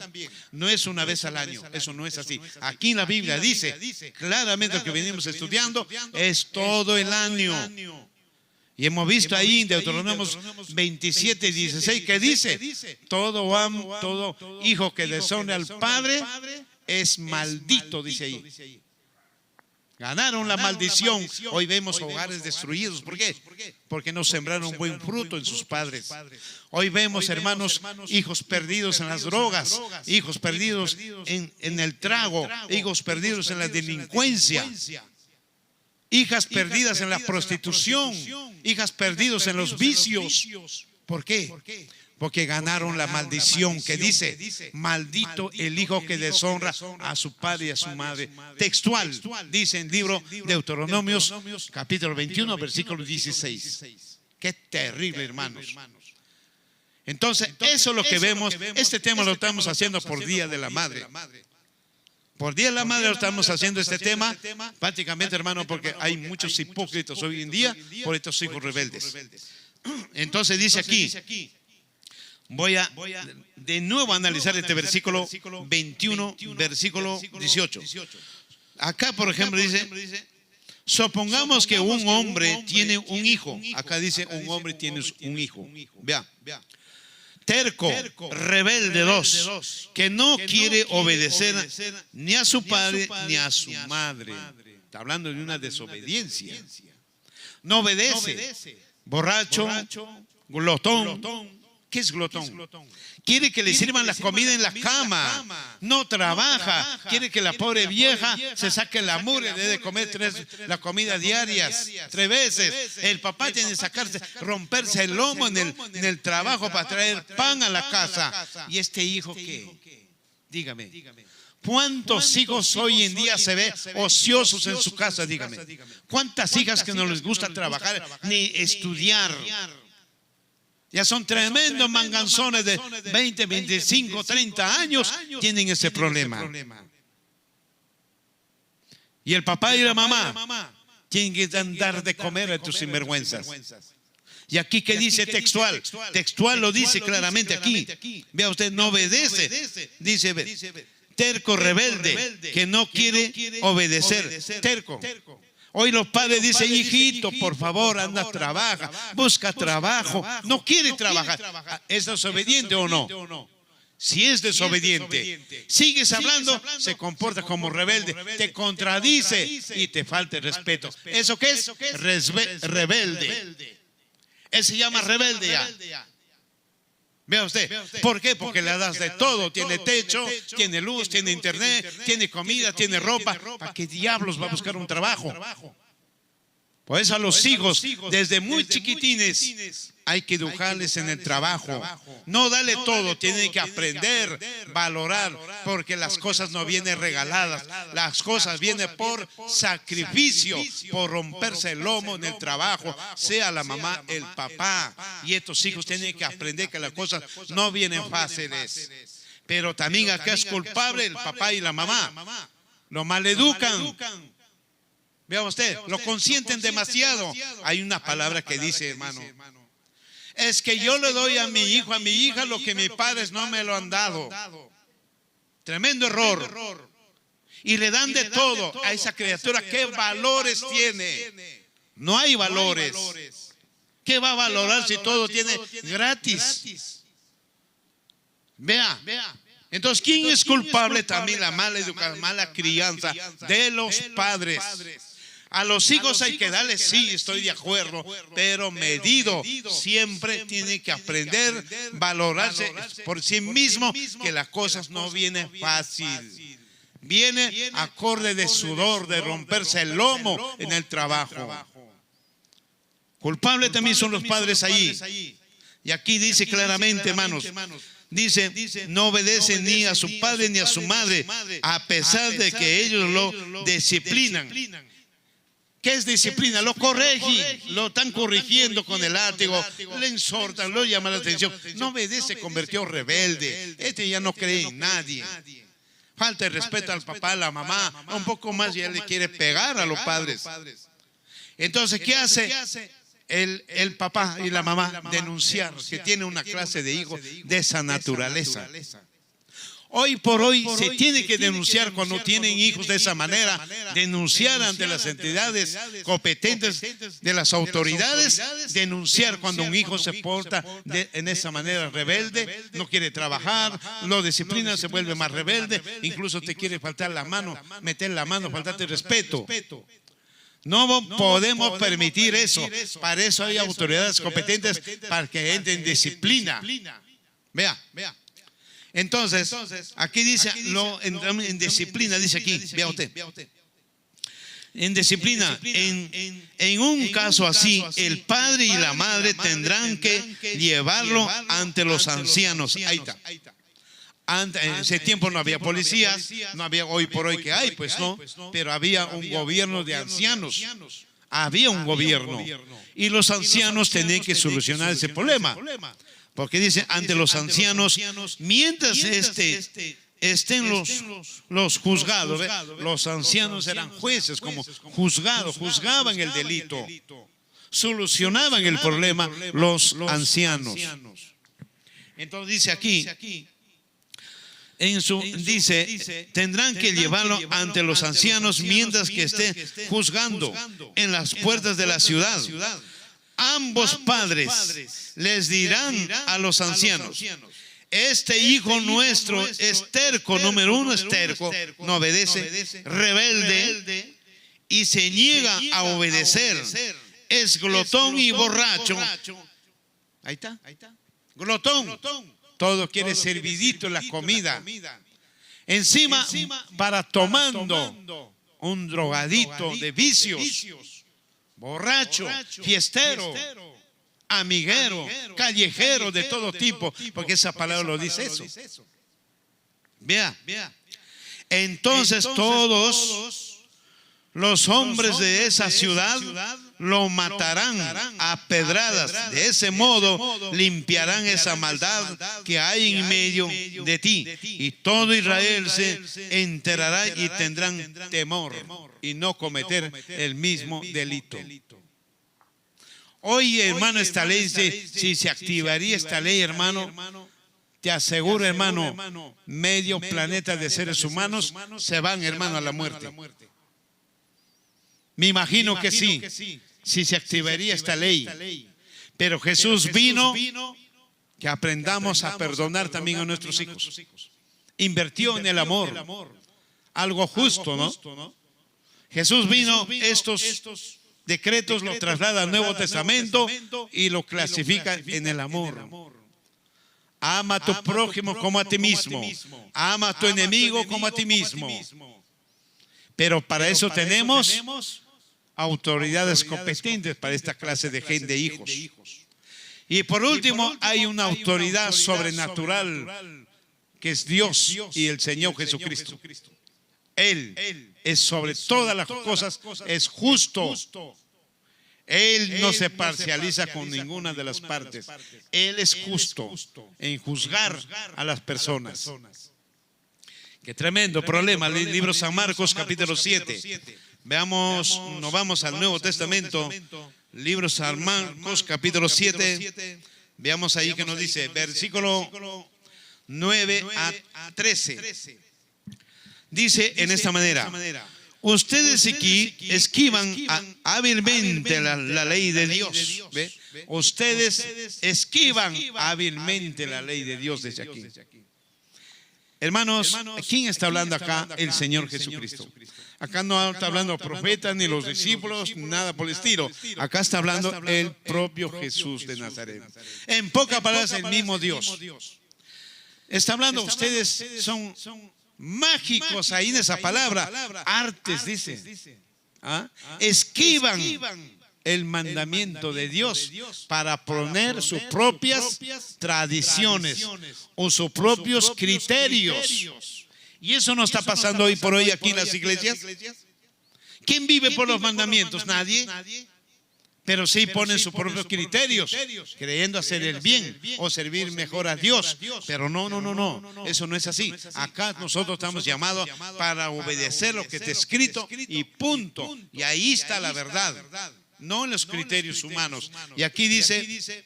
No es una vez al año, eso no es así. Aquí en la Biblia dice claramente, lo que venimos estudiando, es todo el año. Y hemos visto ahí en Deuteronomio 27:16 que dice: todo hijo que deshonre al padre es maldito, dice ahí. Ganaron la maldición. Hoy vemos hogares destruidos. ¿Por qué? Porque no sembraron buen fruto en sus padres. Hoy vemos, hermanos, hijos perdidos en las drogas, hijos perdidos en el trago, hijos perdidos en la delincuencia, hijas perdidas en la prostitución, hijas perdidas en los vicios. ¿Por qué? Porque ganaron la maldición que dice: maldito el hijo que deshonra a su padre y a su madre. Textual, dice en el libro de Deuteronomios, capítulo 21, versículo 16. Qué terrible, hermanos. Entonces, eso es lo que vemos. Este tema lo estamos haciendo por Día de la Madre. Por Día de la Madre lo estamos haciendo este tema, prácticamente, hermano, porque hay muchos hipócritas hoy en día por estos hijos rebeldes. Entonces dice aquí, voy a de nuevo analizar este versículo 21, versículo 18. Acá, por ejemplo, dice, supongamos que un hombre tiene un hijo. Acá dice, un hombre tiene un hijo. Vea. Terco, rebelde 2, que no quiere obedecer ni a su padre ni a su madre. Está hablando de una desobediencia. No obedece. Borracho, glotón. ¿Qué es glotón? Quiere que le sirvan la comida en la cama. No trabaja. Quiere que la pobre vieja se saque la mugre. Debe comer la comida diarias, 3 veces. El papá tiene que sacarse, romperse el lomo en el trabajo para traer pan a la casa. ¿Y este hijo qué? Dígame. ¿Cuántos hijos hoy en día se ven ociosos en su casa? Dígame. ¿Cuántas hijas que no les gusta trabajar ni estudiar? Ya son tremendos manganzones de 20, 25, 30 años, tienen ese problema. Y el papá y la mamá tienen que dar de comer a tus sinvergüenzas. Y aquí que dice textual, lo dice claramente aquí. Vea usted, no obedece. Dice, terco rebelde, que no quiere obedecer. Terco. Hoy los padres dicen, hijito, por favor, anda, trabaja, busca trabajo. No quiere trabajar. ¿Es desobediente o no? Si es desobediente, sigues hablando, se comporta como rebelde, te contradice y te falta el respeto. ¿Eso qué es? Rebelde. Él se llama rebelde ya. Vea usted, ¿por qué? Porque le das de todo, tiene techo, tiene luz, tiene internet, tiene comida, tiene ropa. ¿Para qué diablos va a buscar un trabajo? Por eso a los hijos, desde muy chiquitines, hay que educarles en el trabajo. No darle todo, tienen que aprender, valorar, porque las cosas no vienen regaladas. Las cosas vienen por sacrificio, por romperse el lomo en el trabajo, sea la mamá, el papá. Y estos hijos tienen que aprender que las cosas no vienen fáciles. Pero también acá es culpable el papá y la mamá. Lo maleducan. Vea usted, lo consienten demasiado. Hay una palabra que dice, hermano, es que yo le doy a mi hijo, a mi hija lo que mis padres no me lo han dado. Tremendo error. Y le dan de todo a esa criatura. ¿Qué valores tiene? No hay valores. ¿Qué va a valorar si todo tiene gratis? Vea. Entonces, ¿quién es culpable? También la mala educación, mala crianza de los padres. A los hijos hay que darles, sí, estoy de acuerdo, pero medido. Siempre tienen que aprender, valorarse por sí mismo, que las cosas no vienen fácil. Viene acorde de sudor, de romperse el lomo en el trabajo. Culpable también son los padres ahí. Y aquí dice claramente, hermanos, dice, no obedece ni a su padre ni a su madre, a pesar de que ellos lo disciplinan. ¿Qué es disciplina? Lo corrigen, lo están corrigiendo con el látigo, le exhortan, lo llaman la atención. No obedece, convirtió rebelde. Este ya no cree en nadie. Falta el respeto al papá, a la mamá, un poco más ya le quiere pegar a los padres. Entonces, ¿qué hace el papá y la mamá? Denunciar que tiene una clase de hijo de esa naturaleza. Hoy por hoy se tiene que denunciar cuando tienen hijos de esa manera, denunciar ante las entidades competentes de las autoridades, denunciar cuando un hijo se porta en esa manera rebelde, no quiere trabajar, lo disciplina, se vuelve más rebelde, incluso te quiere faltar la mano, meter la mano, faltarte respeto. No podemos permitir eso. Para eso hay autoridades competentes para que entren en disciplina. Vea. Entonces, aquí dice, en disciplina, dice aquí, vea usted. En disciplina, en un caso así, el padre y la madre tendrán que llevarlo ante los ancianos. Ahí está. En ese tiempo no había policías, no había hoy por hoy que hay, pues no, pero había un gobierno de ancianos. Había un gobierno y los ancianos tenían que solucionar ese problema. Porque dice, ante los ancianos, mientras estén los juzgados. ¿Ve? Los ancianos eran jueces, como juzgados, juzgaban el delito, solucionaban el problema los ancianos. Entonces dice aquí, dice, tendrán que llevarlo ante los ancianos mientras que esté juzgando en las puertas de la ciudad. Ambos padres les dirán a los ancianos: este hijo nuestro es terco, número uno es terco, no obedece, rebelde y se niega a obedecer, es glotón y borracho. Ahí está, glotón. Todo quiere servidito en la comida. Encima, para tomando un drogadito de vicios, borracho, fiestero, amiguero, callejero de todo tipo, porque esa palabra lo dice eso. Vea. Entonces todos los hombres de esa ciudad lo matarán a pedradas. De ese modo limpiarán esa maldad que hay en medio de ti. Y todo Israel se enterará y tendrán temor y no cometer el mismo delito. Hoy, hermano, esta ley, si se activaría esta ley, hermano, te aseguro, hermano, medio planeta de seres humanos se van, hermano, a la muerte. Me imagino que sí, si se activaría esta ley. Pero Jesús vino que aprendamos a perdonar también a nuestros hijos. Invirtió en el amor, algo justo, ¿no? Jesús vino, estos decretos lo traslada al Nuevo Testamento y lo clasifica en el amor. Ama a tu prójimo como a ti mismo. Ama a tu enemigo como a ti mismo. Pero para eso tenemos autoridades competentes para esta clase de gente, de hijos. Y por último, hay una autoridad sobrenatural que es Dios y el Señor Jesucristo. Él es sobre todas las cosas, es justo. Él no se parcializa con ninguna de las partes. Él es justo en juzgar a las personas. Qué tremendo problema. El libro San Marcos, capítulo 7. Veamos, nos vamos al Nuevo Testamento. Libro San Marcos, capítulo 7. Veamos ahí que nos dice, versículo 9 a 13. Dice en esta manera: ustedes aquí esquivan hábilmente la ley de Dios. ¿Ve? Ustedes esquivan hábilmente la ley de Dios desde aquí. Hermanos, ¿quién está hablando acá? El Señor Jesucristo. Acá no está hablando profetas, ni los discípulos, nada por el estilo. Acá está hablando el propio Jesús de Nazaret. En pocas palabras, el mismo Dios. Está hablando, ustedes son mágicos ahí en esa palabra. Artes, dice. Esquivan el mandamiento de Dios para poner sus propias tradiciones o sus propios criterios. Y eso no está pasando hoy por hoy aquí en las iglesias. ¿Quién vive por los mandamientos? Nadie. Pero sí ponen sus propios criterios, creyendo hacer el bien o servir mejor a Dios. Pero no, eso no es así. Acá nosotros estamos llamados para obedecer lo que está escrito y punto. Y ahí está la verdad, no en los criterios humanos. Y aquí dice,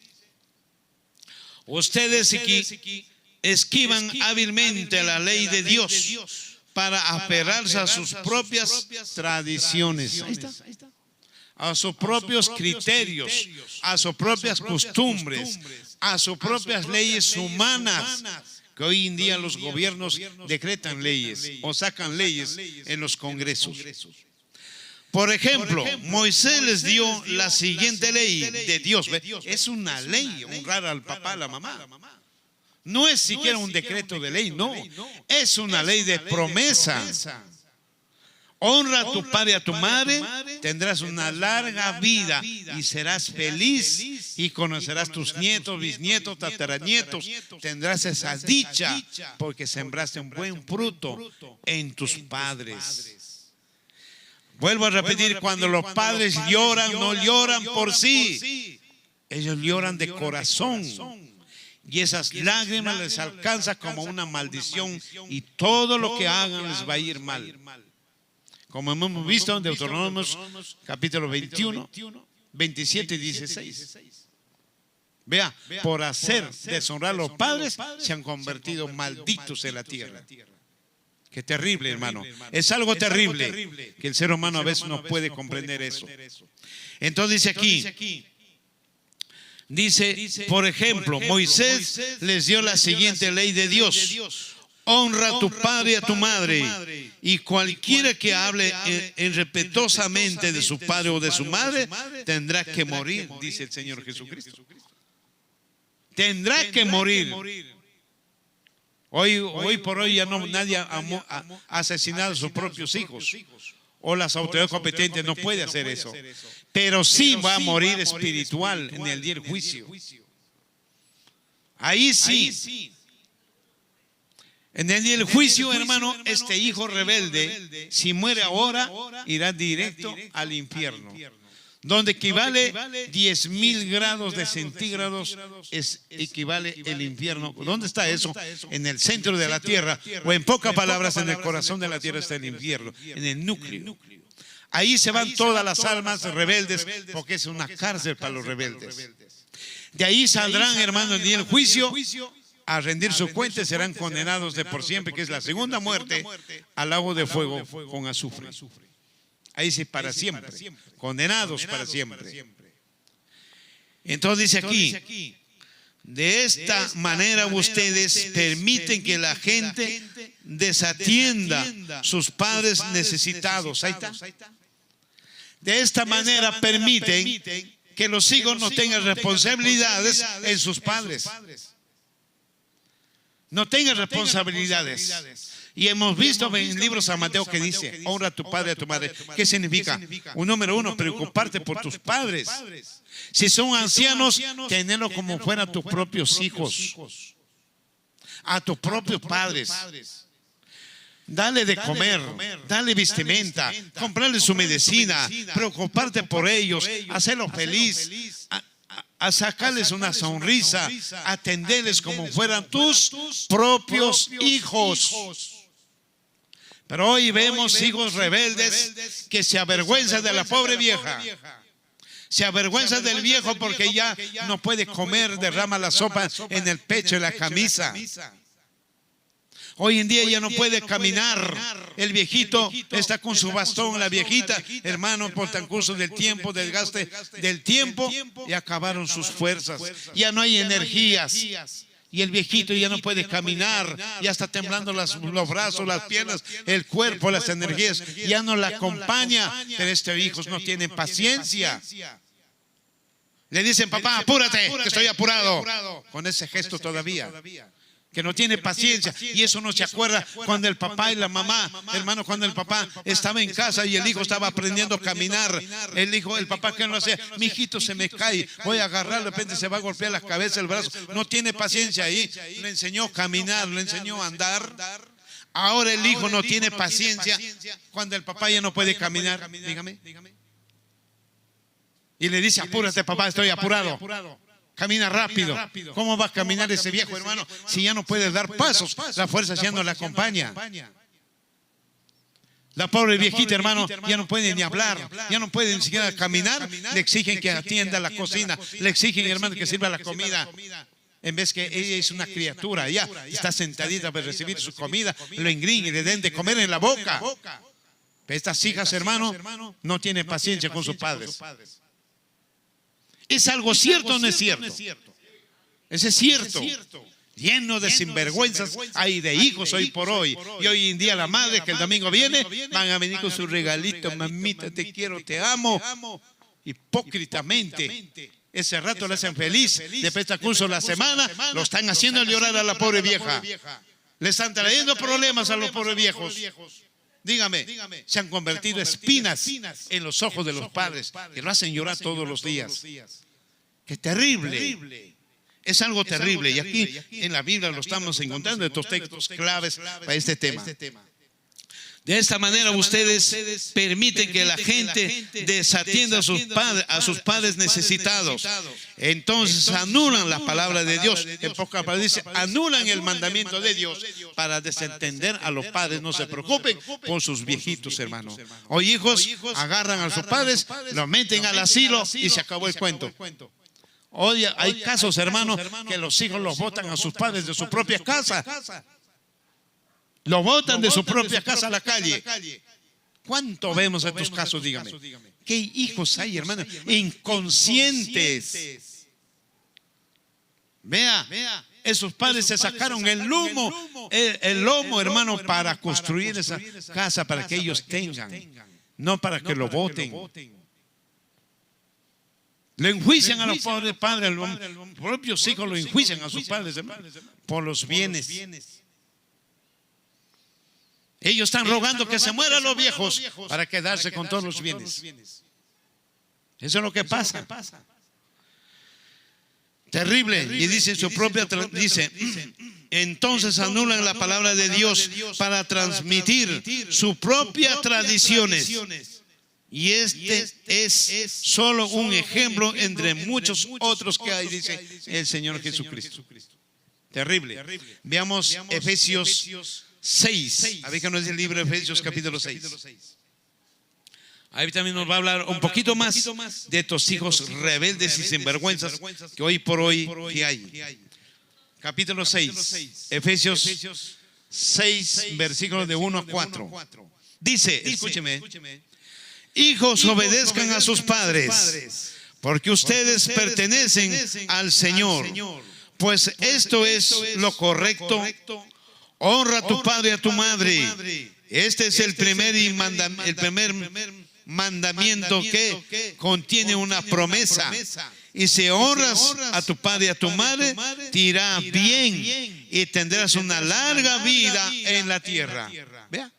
ustedes aquí esquivan hábilmente la ley de Dios para aferrarse a sus propias tradiciones. Ahí está. A sus propios criterios, a sus propias costumbres, a sus propias leyes humanas, que hoy en día los gobiernos decretan leyes o sacan leyes en los congresos. Por ejemplo, Moisés les dio la siguiente ley de Dios. Es una ley, honrar al papá, a la mamá. No es siquiera un decreto de ley, no. Es una ley de promesa. Honra a tu padre y a tu madre, tendrás una larga vida y serás feliz y conocerás tus nietos, bisnietos, tataranietos. Tendrás esa dicha porque sembraste un buen fruto en tus padres. Vuelvo a repetir, cuando los padres lloran, no lloran por sí. Ellos lloran de corazón. Y esas lágrimas les alcanza como una maldición y todo lo que hagan les va a ir mal. Como hemos visto en Deuteronomio capítulo 21, 27 y 16. Vea, por hacer deshonrar a los padres se han convertido malditos en la tierra. Qué terrible, hermano. Es algo terrible que el ser humano a veces no puede comprender eso. Entonces dice aquí, dice, por ejemplo, Moisés les dio la siguiente ley de Dios: honra a tu padre y a tu madre, y cualquiera que hable irrespetuosamente de su padre o de su madre tendrá que morir, dice el Señor Jesucristo. Tendrá que morir. Hoy por hoy ya no nadie ha asesinado a sus propios hijos, o las autoridades competentes no pueden hacer eso, pero sí va a morir espiritual en el día del juicio. Ahí sí. En el día del juicio, hermano, este hijo rebelde, si muere ahora, irá directo al infierno, donde equivale 10.000 grados de centígrados, equivale el infierno. ¿Dónde está eso? En el centro de la tierra, o en pocas palabras, en el corazón de la tierra está el infierno, en el núcleo. Ahí se van todas las almas rebeldes, porque es una cárcel para los rebeldes. De ahí saldrán, hermano, en el día del juicio a rendir sus cuentas, serán condenados de por siempre, que es la segunda muerte, al lago de fuego con azufre. Ahí sí, para siempre, condenados para siempre. Entonces dice aquí, de esta manera ustedes permiten que la gente desatienda a sus padres necesitados. Ahí está. De esta manera permiten que los hijos no tengan responsabilidades en sus padres. No tengan responsabilidades. Y hemos visto en el libro San Mateo que dice, honra a tu padre y a tu madre. ¿Qué significa? Número uno, preocuparte por tus padres. Si son ancianos, tenerlos como fueran tus propios hijos, a tus propios padres. Dale de comer, dale vestimenta, comprarle su medicina, preocuparte por ellos, hacerlos feliz, a sacarles una sonrisa, atenderles como fueran tus propios hijos. Pero hoy vemos hijos rebeldes que se avergüenzan de la pobre vieja. Se avergüenzan del viejo porque ya no puede comer, derrama la sopa en el pecho de la camisa. Hoy en día ya no puede caminar. El viejito está con su bastón, la viejita, hermano, por transcurso del tiempo, del gaste del tiempo, y acabaron sus fuerzas. Ya no hay energías. Y el viejito ya no puede caminar, ya está temblando los brazos, las piernas, el cuerpo, las energías, ya no la acompaña. Pero estos hijos no tienen paciencia. Le dicen, papá, apúrate, que estoy apurado. Con ese gesto todavía, que no tiene paciencia. Y eso no se acuerda cuando el papá y la mamá, hermano, cuando el papá estaba en casa y el hijo estaba aprendiendo a caminar. El papá, ¿qué no hacía? Mi hijito se me cae, voy a agarrar, de repente se va a golpear la cabeza, el brazo. No tiene paciencia ahí. Le enseñó a caminar, le enseñó a andar. Ahora el hijo no tiene paciencia cuando el papá ya no puede caminar. Dígame. Y le dice, apúrate, papá, estoy apurado. Camina rápido. ¿Cómo va a caminar ese viejo, hermano, si ya no puede dar pasos? La fuerza ya no le acompaña. La pobre viejita, hermano, ya no puede ni hablar, ya no puede ni siquiera caminar. Le exigen que atienda la cocina, le exigen, hermano, que sirva la comida. En vez que ella es una criatura, ella está sentadita para recibir su comida, lo ingríen y le den de comer en la boca. Pero estas hijas, hermano, no tienen paciencia con sus padres. ¿Es algo cierto o no es cierto? Ese es cierto. Lleno de sinvergüenzas hay de hijos hoy por hoy. Y hoy en día la madre que el domingo viene, van a venir con su regalito. Mamita, te quiero, te amo. Hipócritamente. Ese rato le hacen feliz. Después de curso la semana, lo están haciendo llorar a la pobre vieja. Le están trayendo problemas a los pobres viejos. Dígame, se han convertido espinas en los ojos de los padres, que lo hacen llorar todos los días. ¡Qué terrible! Es algo terrible. Y aquí en la Biblia lo estamos encontrando, estos textos claves para este tema. De esta manera ustedes permiten que la gente desatienda a sus padres necesitados. Entonces anulan la palabra de Dios. En pocas palabras dice, anulan el mandamiento de Dios para desentender a los padres. No se preocupen por sus viejitos, hermano. Hoy hijos agarran a sus padres, los meten al asilo y se acabó el cuento. Hoy hay casos, hermano, que los hijos los botan a sus padres de su propia casa. Lo botan de su propia casa a la calle. ¿Cuánto vemos estos casos? Dígame. ¿Qué hijos hay, hermano? Inconscientes. Vea, esos padres se sacaron el lomo, hermano, para construir esa casa, para que ellos tengan, no para que lo boten. Le enjuician a los pobres padres, los propios hijos lo enjuician a sus padres, hermano, por los bienes. Ellos están rogando que se mueran los viejos para quedarse con todos los bienes. Eso es lo que pasa. Terrible. Y dice su propia, dice, entonces anulan la palabra de Dios para transmitir sus propias tradiciones. Y este es solo un ejemplo entre muchos otros que hay, dice el Señor Jesucristo. Terrible. Veamos Efesios 6. A ver qué nos dice el libro de Efesios capítulo 6. Ahí también nos va a hablar un poquito más de estos hijos rebeldes y sinvergüenzas que hoy por hoy que hay. Capítulo 6. Efesios 6, versículos de 1 a 4. Dice, escúcheme, hijos, obedezcan a sus padres, porque ustedes pertenecen al Señor, pues esto es lo correcto. Honra a tu padre y a tu madre. Este es el primer mandamiento que contiene una promesa. Y si honras a tu padre y a tu madre, te irá bien y tendrás una larga vida en la tierra. Vea.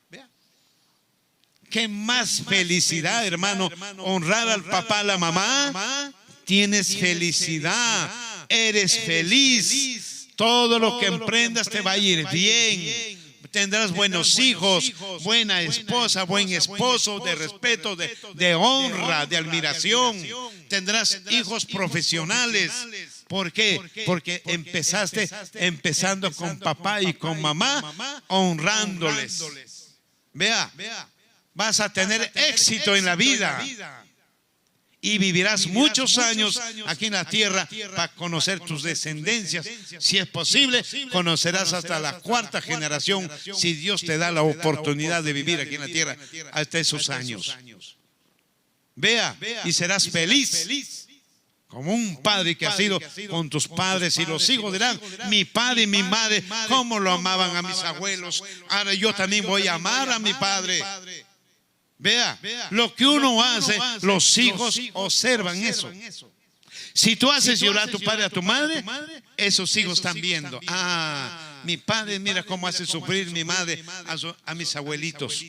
¿Qué más felicidad, hermano? Honrar al papá, a la mamá. Tienes felicidad. Eres feliz. Todo lo que emprendas te va a ir bien. Tendrás buenos hijos, buena esposa, buen esposo, de respeto, de honra, de admiración. Tendrás hijos profesionales. ¿Por qué? Porque empezando con papá y con mamá, honrándoles. Vea, vas a tener éxito en la vida. Y vivirás muchos años aquí en la tierra para conocer tus descendencias. Si es posible, conocerás hasta la 4ª generación, si Dios te da la oportunidad de vivir aquí en la tierra hasta esos años. Vea, y serás feliz como un padre que ha sido con tus padres. Y los hijos dirán, mi padre y mi madre, cómo lo amaban a mis abuelos, ahora yo también voy a amar a mi padre. Vea, lo que uno hace, los hijos observan eso. Si tú haces llorar a tu padre, a tu madre, esos hijos están viendo. Mi padre, mira cómo hace sufrir mi madre a mis abuelitos.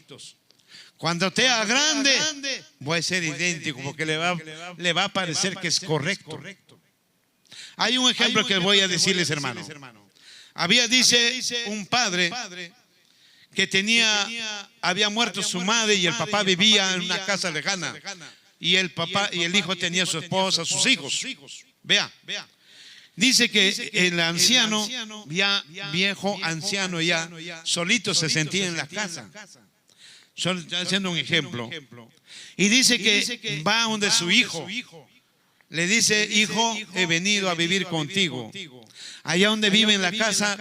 Cuando te haga grande, voy a ser idéntico, porque le va a parecer que es correcto. Hay un ejemplo que voy a decirles, hermano. Dice un padre que había muerto su madre y el papá vivía en una casa lejana. Y el hijo tenía su esposa, sus hijos. Vea. Dice que el anciano, ya viejo anciano, ya solito se sentía en la casa. Estoy haciendo un ejemplo. Y dice que va donde su hijo. Le dice, hijo, he venido a vivir contigo. Allá donde vive en la casa,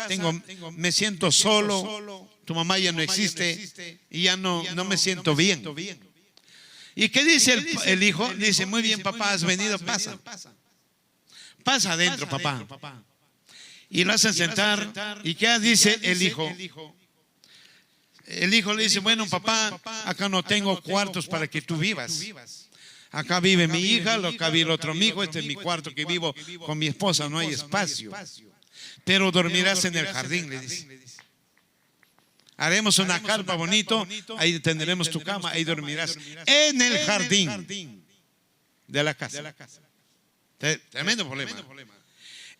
me siento solo. Tu mamá ya no existe y ya no me siento bien. ¿Y qué dice el hijo? Dice, muy bien, papá, has venido, pasa. Pasa adentro, papá. Y lo hacen sentar. ¿Y qué dice el hijo? El hijo le dice, bueno, papá, acá no tengo cuartos para que tú vivas. Acá vive mi hija, acá vive el otro amigo, este es mi cuarto que vivo con mi esposa, no hay espacio. Pero dormirás en el jardín, le dice. Haremos una carpa bonito, ahí tendremos tu cama, ahí dormirás en el jardín de la casa. Tremendo problema.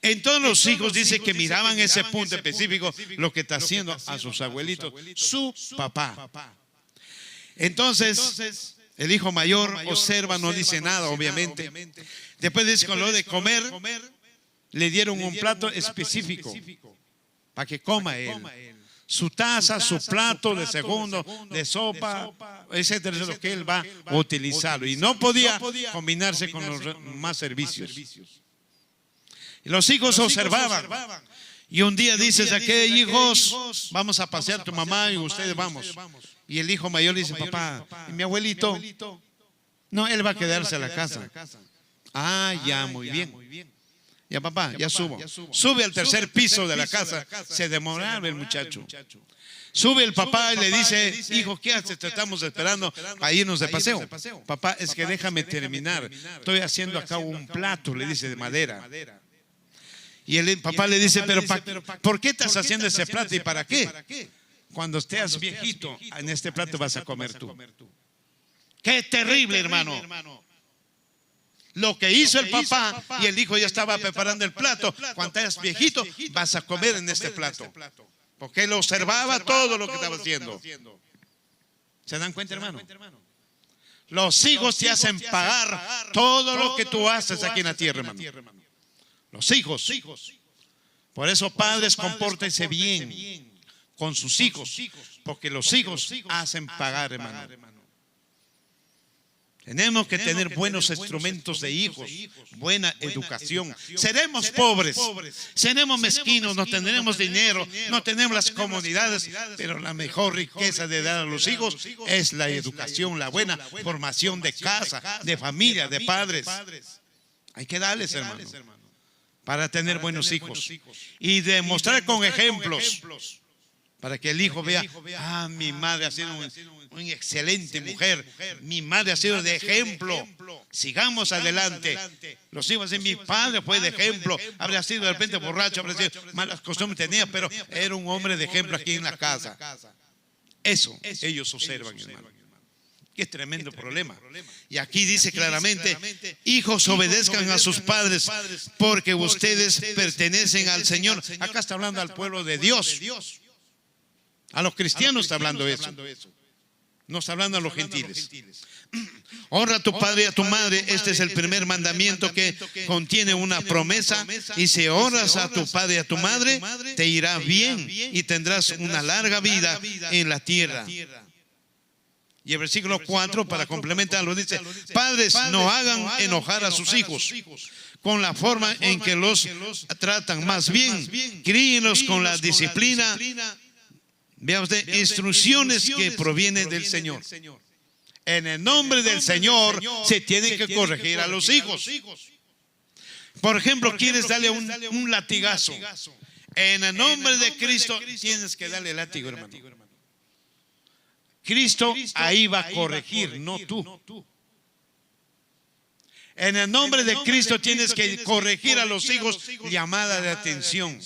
Entonces los hijos dicen que miraban ese punto específico, lo que está haciendo a sus abuelitos, su papá. Entonces, el hijo mayor observa, no dice nada, obviamente. Después dice, con lo de comer, le dieron un plato específico para que coma él. Su taza, su plato de segundo, de sopa, etcétera, es lo que él va a utilizar. Y no podía combinarse con los más servicios. Y los hijos observaban. Y un día dices a qué hijos, vamos a pasear tu mamá y ustedes vamos. Y el hijo mayor le dice, papá, ¿y mi abuelito? No, él va a quedarse a la casa. Ah, ya, muy bien. Ya, papá, ya subo. Sube al tercer piso de la casa. Se demoraba el muchacho. Sube el papá y le dice, hijo, ¿qué haces? Te estamos esperando para irnos de paseo. Papá, es que déjame terminar. Estoy haciendo acá un plato, le dice, de madera. Y el papá le dice, pero ¿por qué estás haciendo ese plato y para qué? Cuando estés viejito, en este plato vas a comer tú. Qué terrible, hermano. Lo que hizo el papá y el hijo ya estaba preparando el plato. Cuando estés viejito, vas a comer en este plato. Porque él observaba todo lo que estaba haciendo. ¿Se dan cuenta, hermano? Los hijos te hacen pagar todo lo que tú haces aquí en la tierra, hermano. Los hijos. Por eso, padres, compórtense bien con sus hijos, porque los hijos hacen pagar, hermano. Tenemos que tener buenos instrumentos de hijos, buena educación. Seremos pobres, seremos mezquinos, no tendremos dinero, no tenemos las comodidades, pero la mejor riqueza de dar a los hijos es la educación, la buena formación de casa, de familia, de padres. Hay que darles, hermano, para tener buenos hijos y demostrar con ejemplos. Para que el hijo vea, mi madre ha sido una excelente mujer, mi madre ha sido de ejemplo, sigamos adelante. Los hijos de mi padre fue de ejemplo, habría sido de repente borracho, habría sido malas costumbres tenía, pero era un hombre de ejemplo aquí en la casa. Eso ellos observan, hermano. Qué tremendo problema. Y aquí dice claramente, hijos, obedezcan a sus padres, porque ustedes pertenecen al Señor. Acá está hablando al pueblo de Dios. A los cristianos está hablando eso. No está hablando a los gentiles. Honra a tu padre y a tu madre. Este es el primer mandamiento que contiene una promesa. Y si honras a tu padre y a tu madre, te irá bien y tendrás una larga vida en la tierra. Y el versículo 4, para complementarlo, dice, padres, no hagan enojar a sus hijos con la forma en que los tratan. Más bien, críenlos con la disciplina. Vea usted, instrucciones que provienen del Señor. En el nombre del Señor se tienen que corregir a los hijos. Por ejemplo, quieres darle un latigazo. En el nombre de Cristo tienes que darle látigo, hermano. Cristo ahí va a corregir, no tú. En el nombre de Cristo tienes que corregir a los hijos, llamada de atención.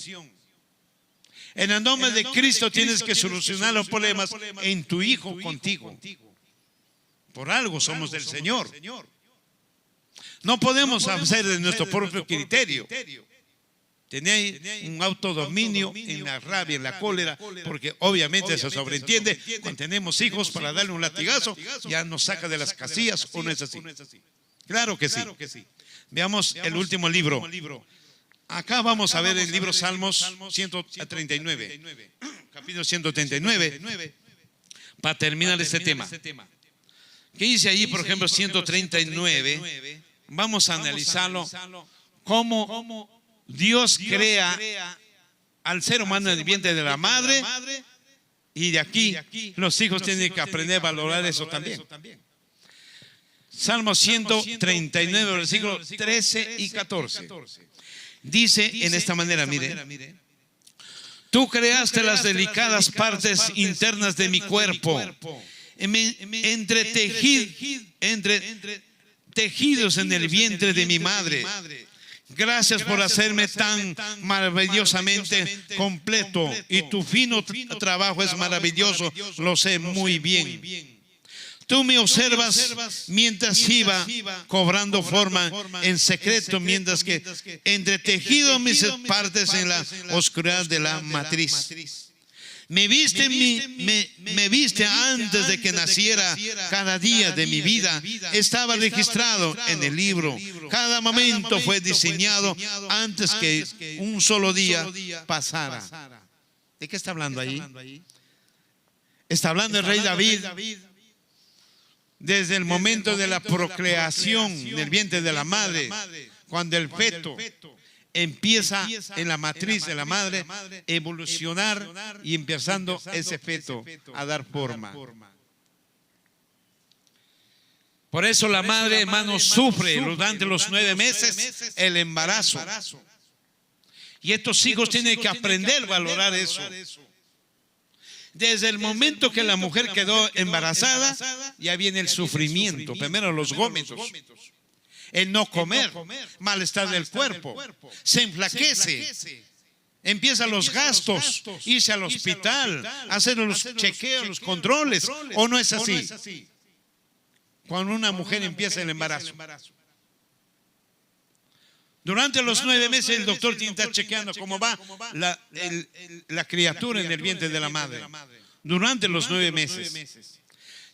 En el nombre de Cristo tienes que solucionar los problemas en tu hijo contigo. Por algo somos del Señor. No podemos hacer de nuestro propio criterio. Tenéis un autodominio en la rabia, en la cólera, porque obviamente se sobreentiende. Cuando tenemos hijos para darle un latigazo, ya nos saca de las casillas, ¿o no es así? Claro que sí. Veamos el último libro. Acá vamos a ver el libro Salmos 139, capítulo 139, para terminar este tema. ¿Qué dice ahí, por ejemplo, 139? Vamos a analizarlo, cómo Dios crea al ser humano en el vientre de la madre, y de aquí los hijos tienen que aprender a valorar eso también. Salmo 139, versículos 13 y 14. Dice en esta manera, mire, tú creaste las delicadas partes internas de mi cuerpo, entre tejidos en el vientre de mi madre. Gracias por hacerme tan maravillosamente completo, y tu fino trabajo es maravilloso, lo sé muy bien. Tú me observas mientras iba cobrando forma en secreto, mientras que entretejido mis partes en la oscuridad de la matriz. Me viste antes de que naciera. Cada día de mi vida estaba registrado en el libro. Cada momento fue diseñado antes que un solo día pasara. ¿De qué está hablando ahí? Está hablando el rey David desde el momento de la procreación del vientre de la madre, cuando el feto empieza en la matriz de la madre evolucionar y empezando ese feto a dar forma. Por eso la madre, hermano, sufre durante los 9 meses el embarazo. Y estos hijos tienen que aprender a valorar eso. Desde el momento que la mujer quedó embarazada, ya viene el sufrimiento. Primero los vómitos, el no comer, malestar del cuerpo, se enflaquece, empiezan los gastos, irse al hospital, hacer los chequeos, los controles. ¿O no es así? Cuando una mujer empieza el embarazo, durante los 9 meses el doctor tiene que estar chequeando cómo va la criatura en el vientre de la madre. Durante los 9 meses.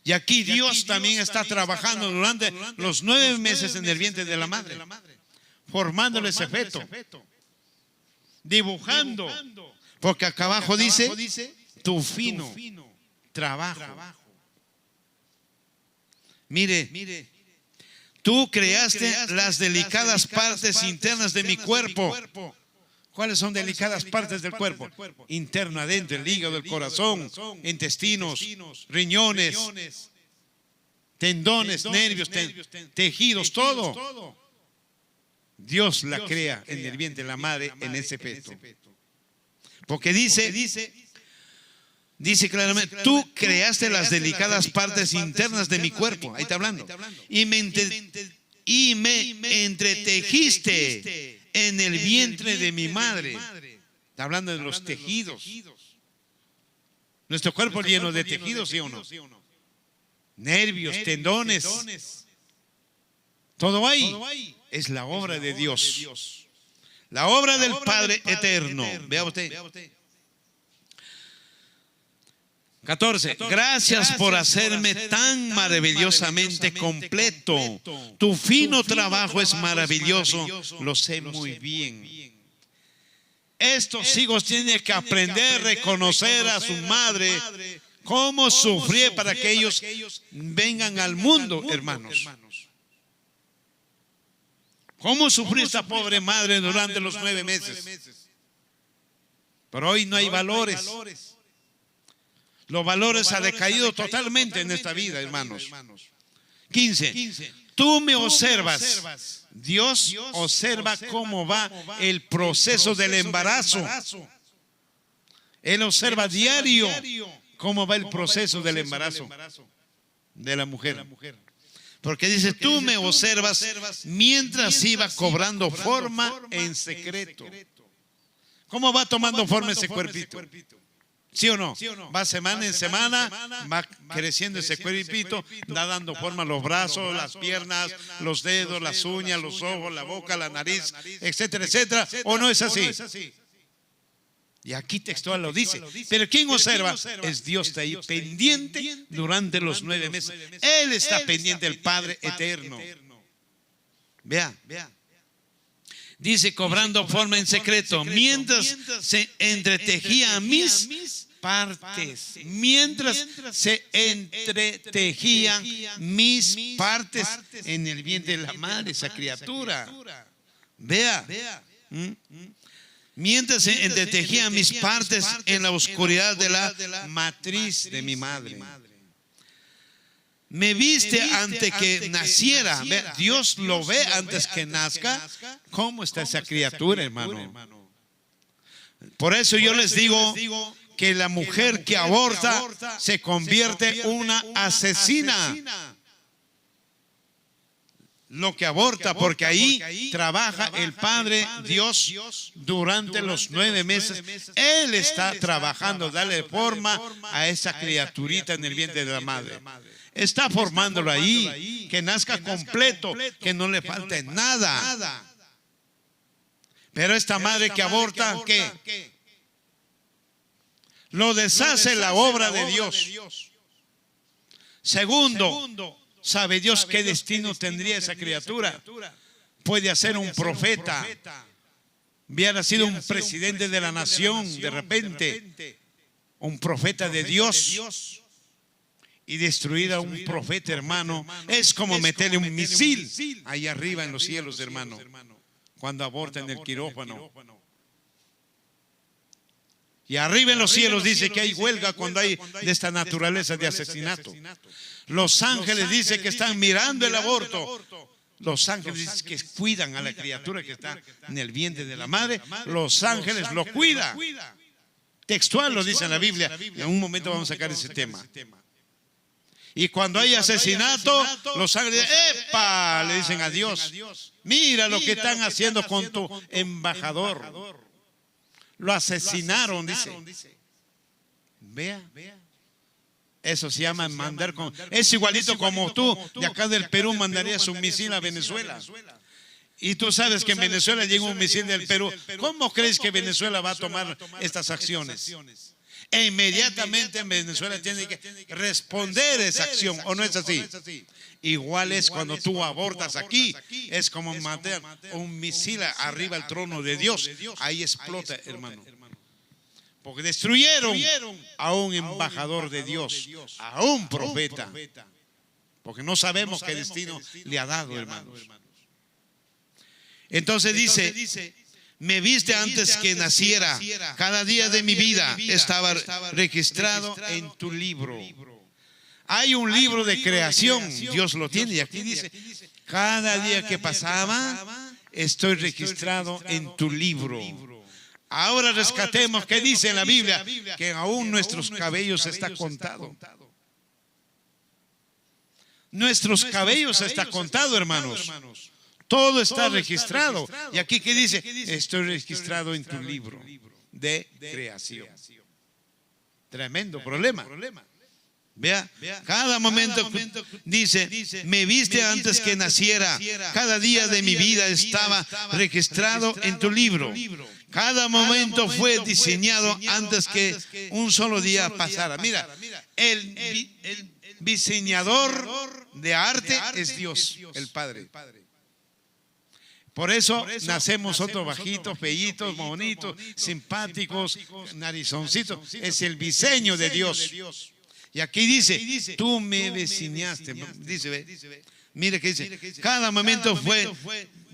Y aquí Dios también está trabajando durante los 9 meses en el vientre de la madre, formándole ese feto, dibujando. Porque acá abajo dice tu fino trabajo. Mire, tú creaste las delicadas partes internas de mi cuerpo. ¿Cuáles son delicadas partes del cuerpo? Interno, adentro, el hígado, el corazón, intestinos, riñones, tendones, nervios, tejidos, todo. Dios la crea en el vientre de la madre, en ese feto. Porque dice claramente, tú creaste las delicadas partes internas de mi cuerpo. Ahí está hablando. Y me entretejiste en el vientre de mi madre. Está hablando de los tejidos. Nuestro cuerpo lleno de tejidos, ¿sí o no? Nervios, tendones. Todo ahí es la obra de Dios. La obra del Padre eterno. Vea usted. 14. Gracias por hacerme tan maravillosamente completo. Tu fino trabajo es maravilloso, lo sé muy bien. Estos hijos tienen que aprender a reconocer a su madre, cómo sufrió para que ellos vengan al mundo, hermanos. ¿Cómo sufrió esta pobre madre durante los 9 meses? Pero hoy no hay valores. Los valores han decaído totalmente en esta vida, hermanos. 15. Tú me observas. Dios observa cómo va el proceso del embarazo. Él observa diario cómo va el proceso del embarazo de la mujer. Porque dice, tú me observas mientras iba cobrando forma en secreto. ¿Cómo va tomando forma ese cuerpito? ¿Sí o no? Va semana en semana, va creciendo ese cuerpito, va dando forma a los brazos, las piernas, los dedos, las uñas, los ojos, la boca, la nariz, etcétera, etcétera. ¿O no es así? Y aquí textual lo dice. Pero ¿quién observa? Es Dios, está ahí pendiente durante los 9 meses. Él está pendiente, el Padre eterno. Vea. Dice, cobrando forma en secreto, mientras se entretejía mis partes. Mientras se entretejían mis partes en el vientre de la madre, esa criatura. Vea. Mientras se entretejían mis partes en la oscuridad de la matriz de mi madre. Me viste antes que naciera. Dios lo ve antes que nazca. ¿Cómo está esa criatura, hermano? Por eso yo les digo que la mujer que aborta se convierte en una asesina. Lo que aborta, porque ahí trabaja el Padre Dios durante los 9 meses. Él está trabajando, darle forma a esa criaturita en el vientre de la madre. Está formándolo ahí, que nazca completo, que no le falte nada. Pero esta madre que aborta, ¿qué? lo deshace la obra de Dios. Segundo, ¿sabe Dios qué destino tendría esa criatura? Puede ser un profeta, hubiera sido un presidente de la nación de repente, un profeta de Dios, y destruir a un profeta, hermano, es como meterle un misil ahí arriba en los cielos, hermano, cuando abortan el quirófano. Y arriba en los cielos dice que hay huelga cuando hay de esta naturaleza de asesinato. Los ángeles dicen que están mirando el aborto. Los ángeles dicen que cuidan a la criatura que está en el vientre de la madre. Los ángeles lo cuidan. Textual lo dice en la Biblia. En un momento vamos a sacar ese tema. Y cuando hay asesinato, los ángeles, ¡epa!, le dicen a Dios, mira lo que están haciendo con tu embajador. Lo asesinaron, dice. Vea. Eso se llama mandar con... Es igualito como tú, de acá del Perú, mandarías un misil a Venezuela. Y tú sabes que en Venezuela llega un misil del Perú. ¿Cómo crees que Venezuela va a tomar estas acciones? E inmediatamente en Venezuela tiene que responder esa acción, ¿o no es así? Igual es cuando tú abortas aquí, es como matar un misil arriba al trono de Dios. Ahí explota, hermano. Porque destruyeron a un embajador de Dios, a un profeta. Porque no sabemos qué destino le ha dado, hermanos. Entonces dice, me viste antes que naciera, cada día de mi vida estaba registrado en tu libro. Hay un libro de creación, Dios lo tiene, y aquí dice, cada día que pasaba, estoy registrado en tu libro. Ahora rescatemos que dice en la Biblia que aún nuestros cabellos está contado. Nuestros cabellos está contado, hermanos. Todo está registrado. Y aquí que dice, estoy registrado en tu libro de creación. Tremendo problema. Vea, cada momento dice, me viste antes que naciera, cada día de mi vida estaba registrado en tu libro. Cada momento fue diseñado antes que un solo día pasara. Mira, el diseñador de arte es Dios, el Padre. Por eso nacemos nosotros bajitos, bellitos, bonitos, simpáticos, narizoncitos. Es el diseño de Dios. Y aquí dice, tú me diseñaste. Dice, mire que dice, cada momento fue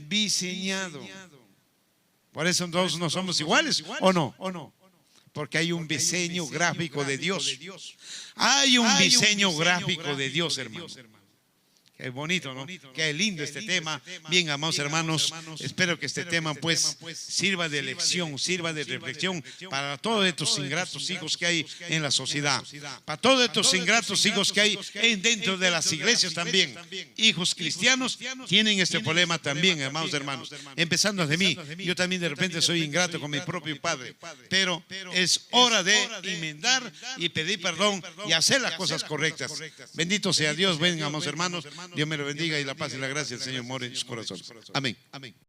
diseñado. Por eso todos no somos iguales, ¿o no? Porque hay un diseño gráfico de Dios. Hay un diseño gráfico de Dios, hermano. Qué bonito, ¿no? Qué lindo este tema. Bien, amados hermanos, espero que este tema pues sirva de lección, sirva de reflexión para todos estos ingratos hijos que hay en la sociedad, para todos estos ingratos hijos que hay dentro de las iglesias también. Hijos cristianos tienen este problema también, amados hermanos, empezando de mí. Yo también de repente soy ingrato con mi propio padre, pero es hora de enmendar y pedir perdón y hacer las cosas correctas. Bendito sea Dios. Ven, amados hermanos, Dios me lo bendiga y la paz y la gracia del Señor more en sus corazones. Amén.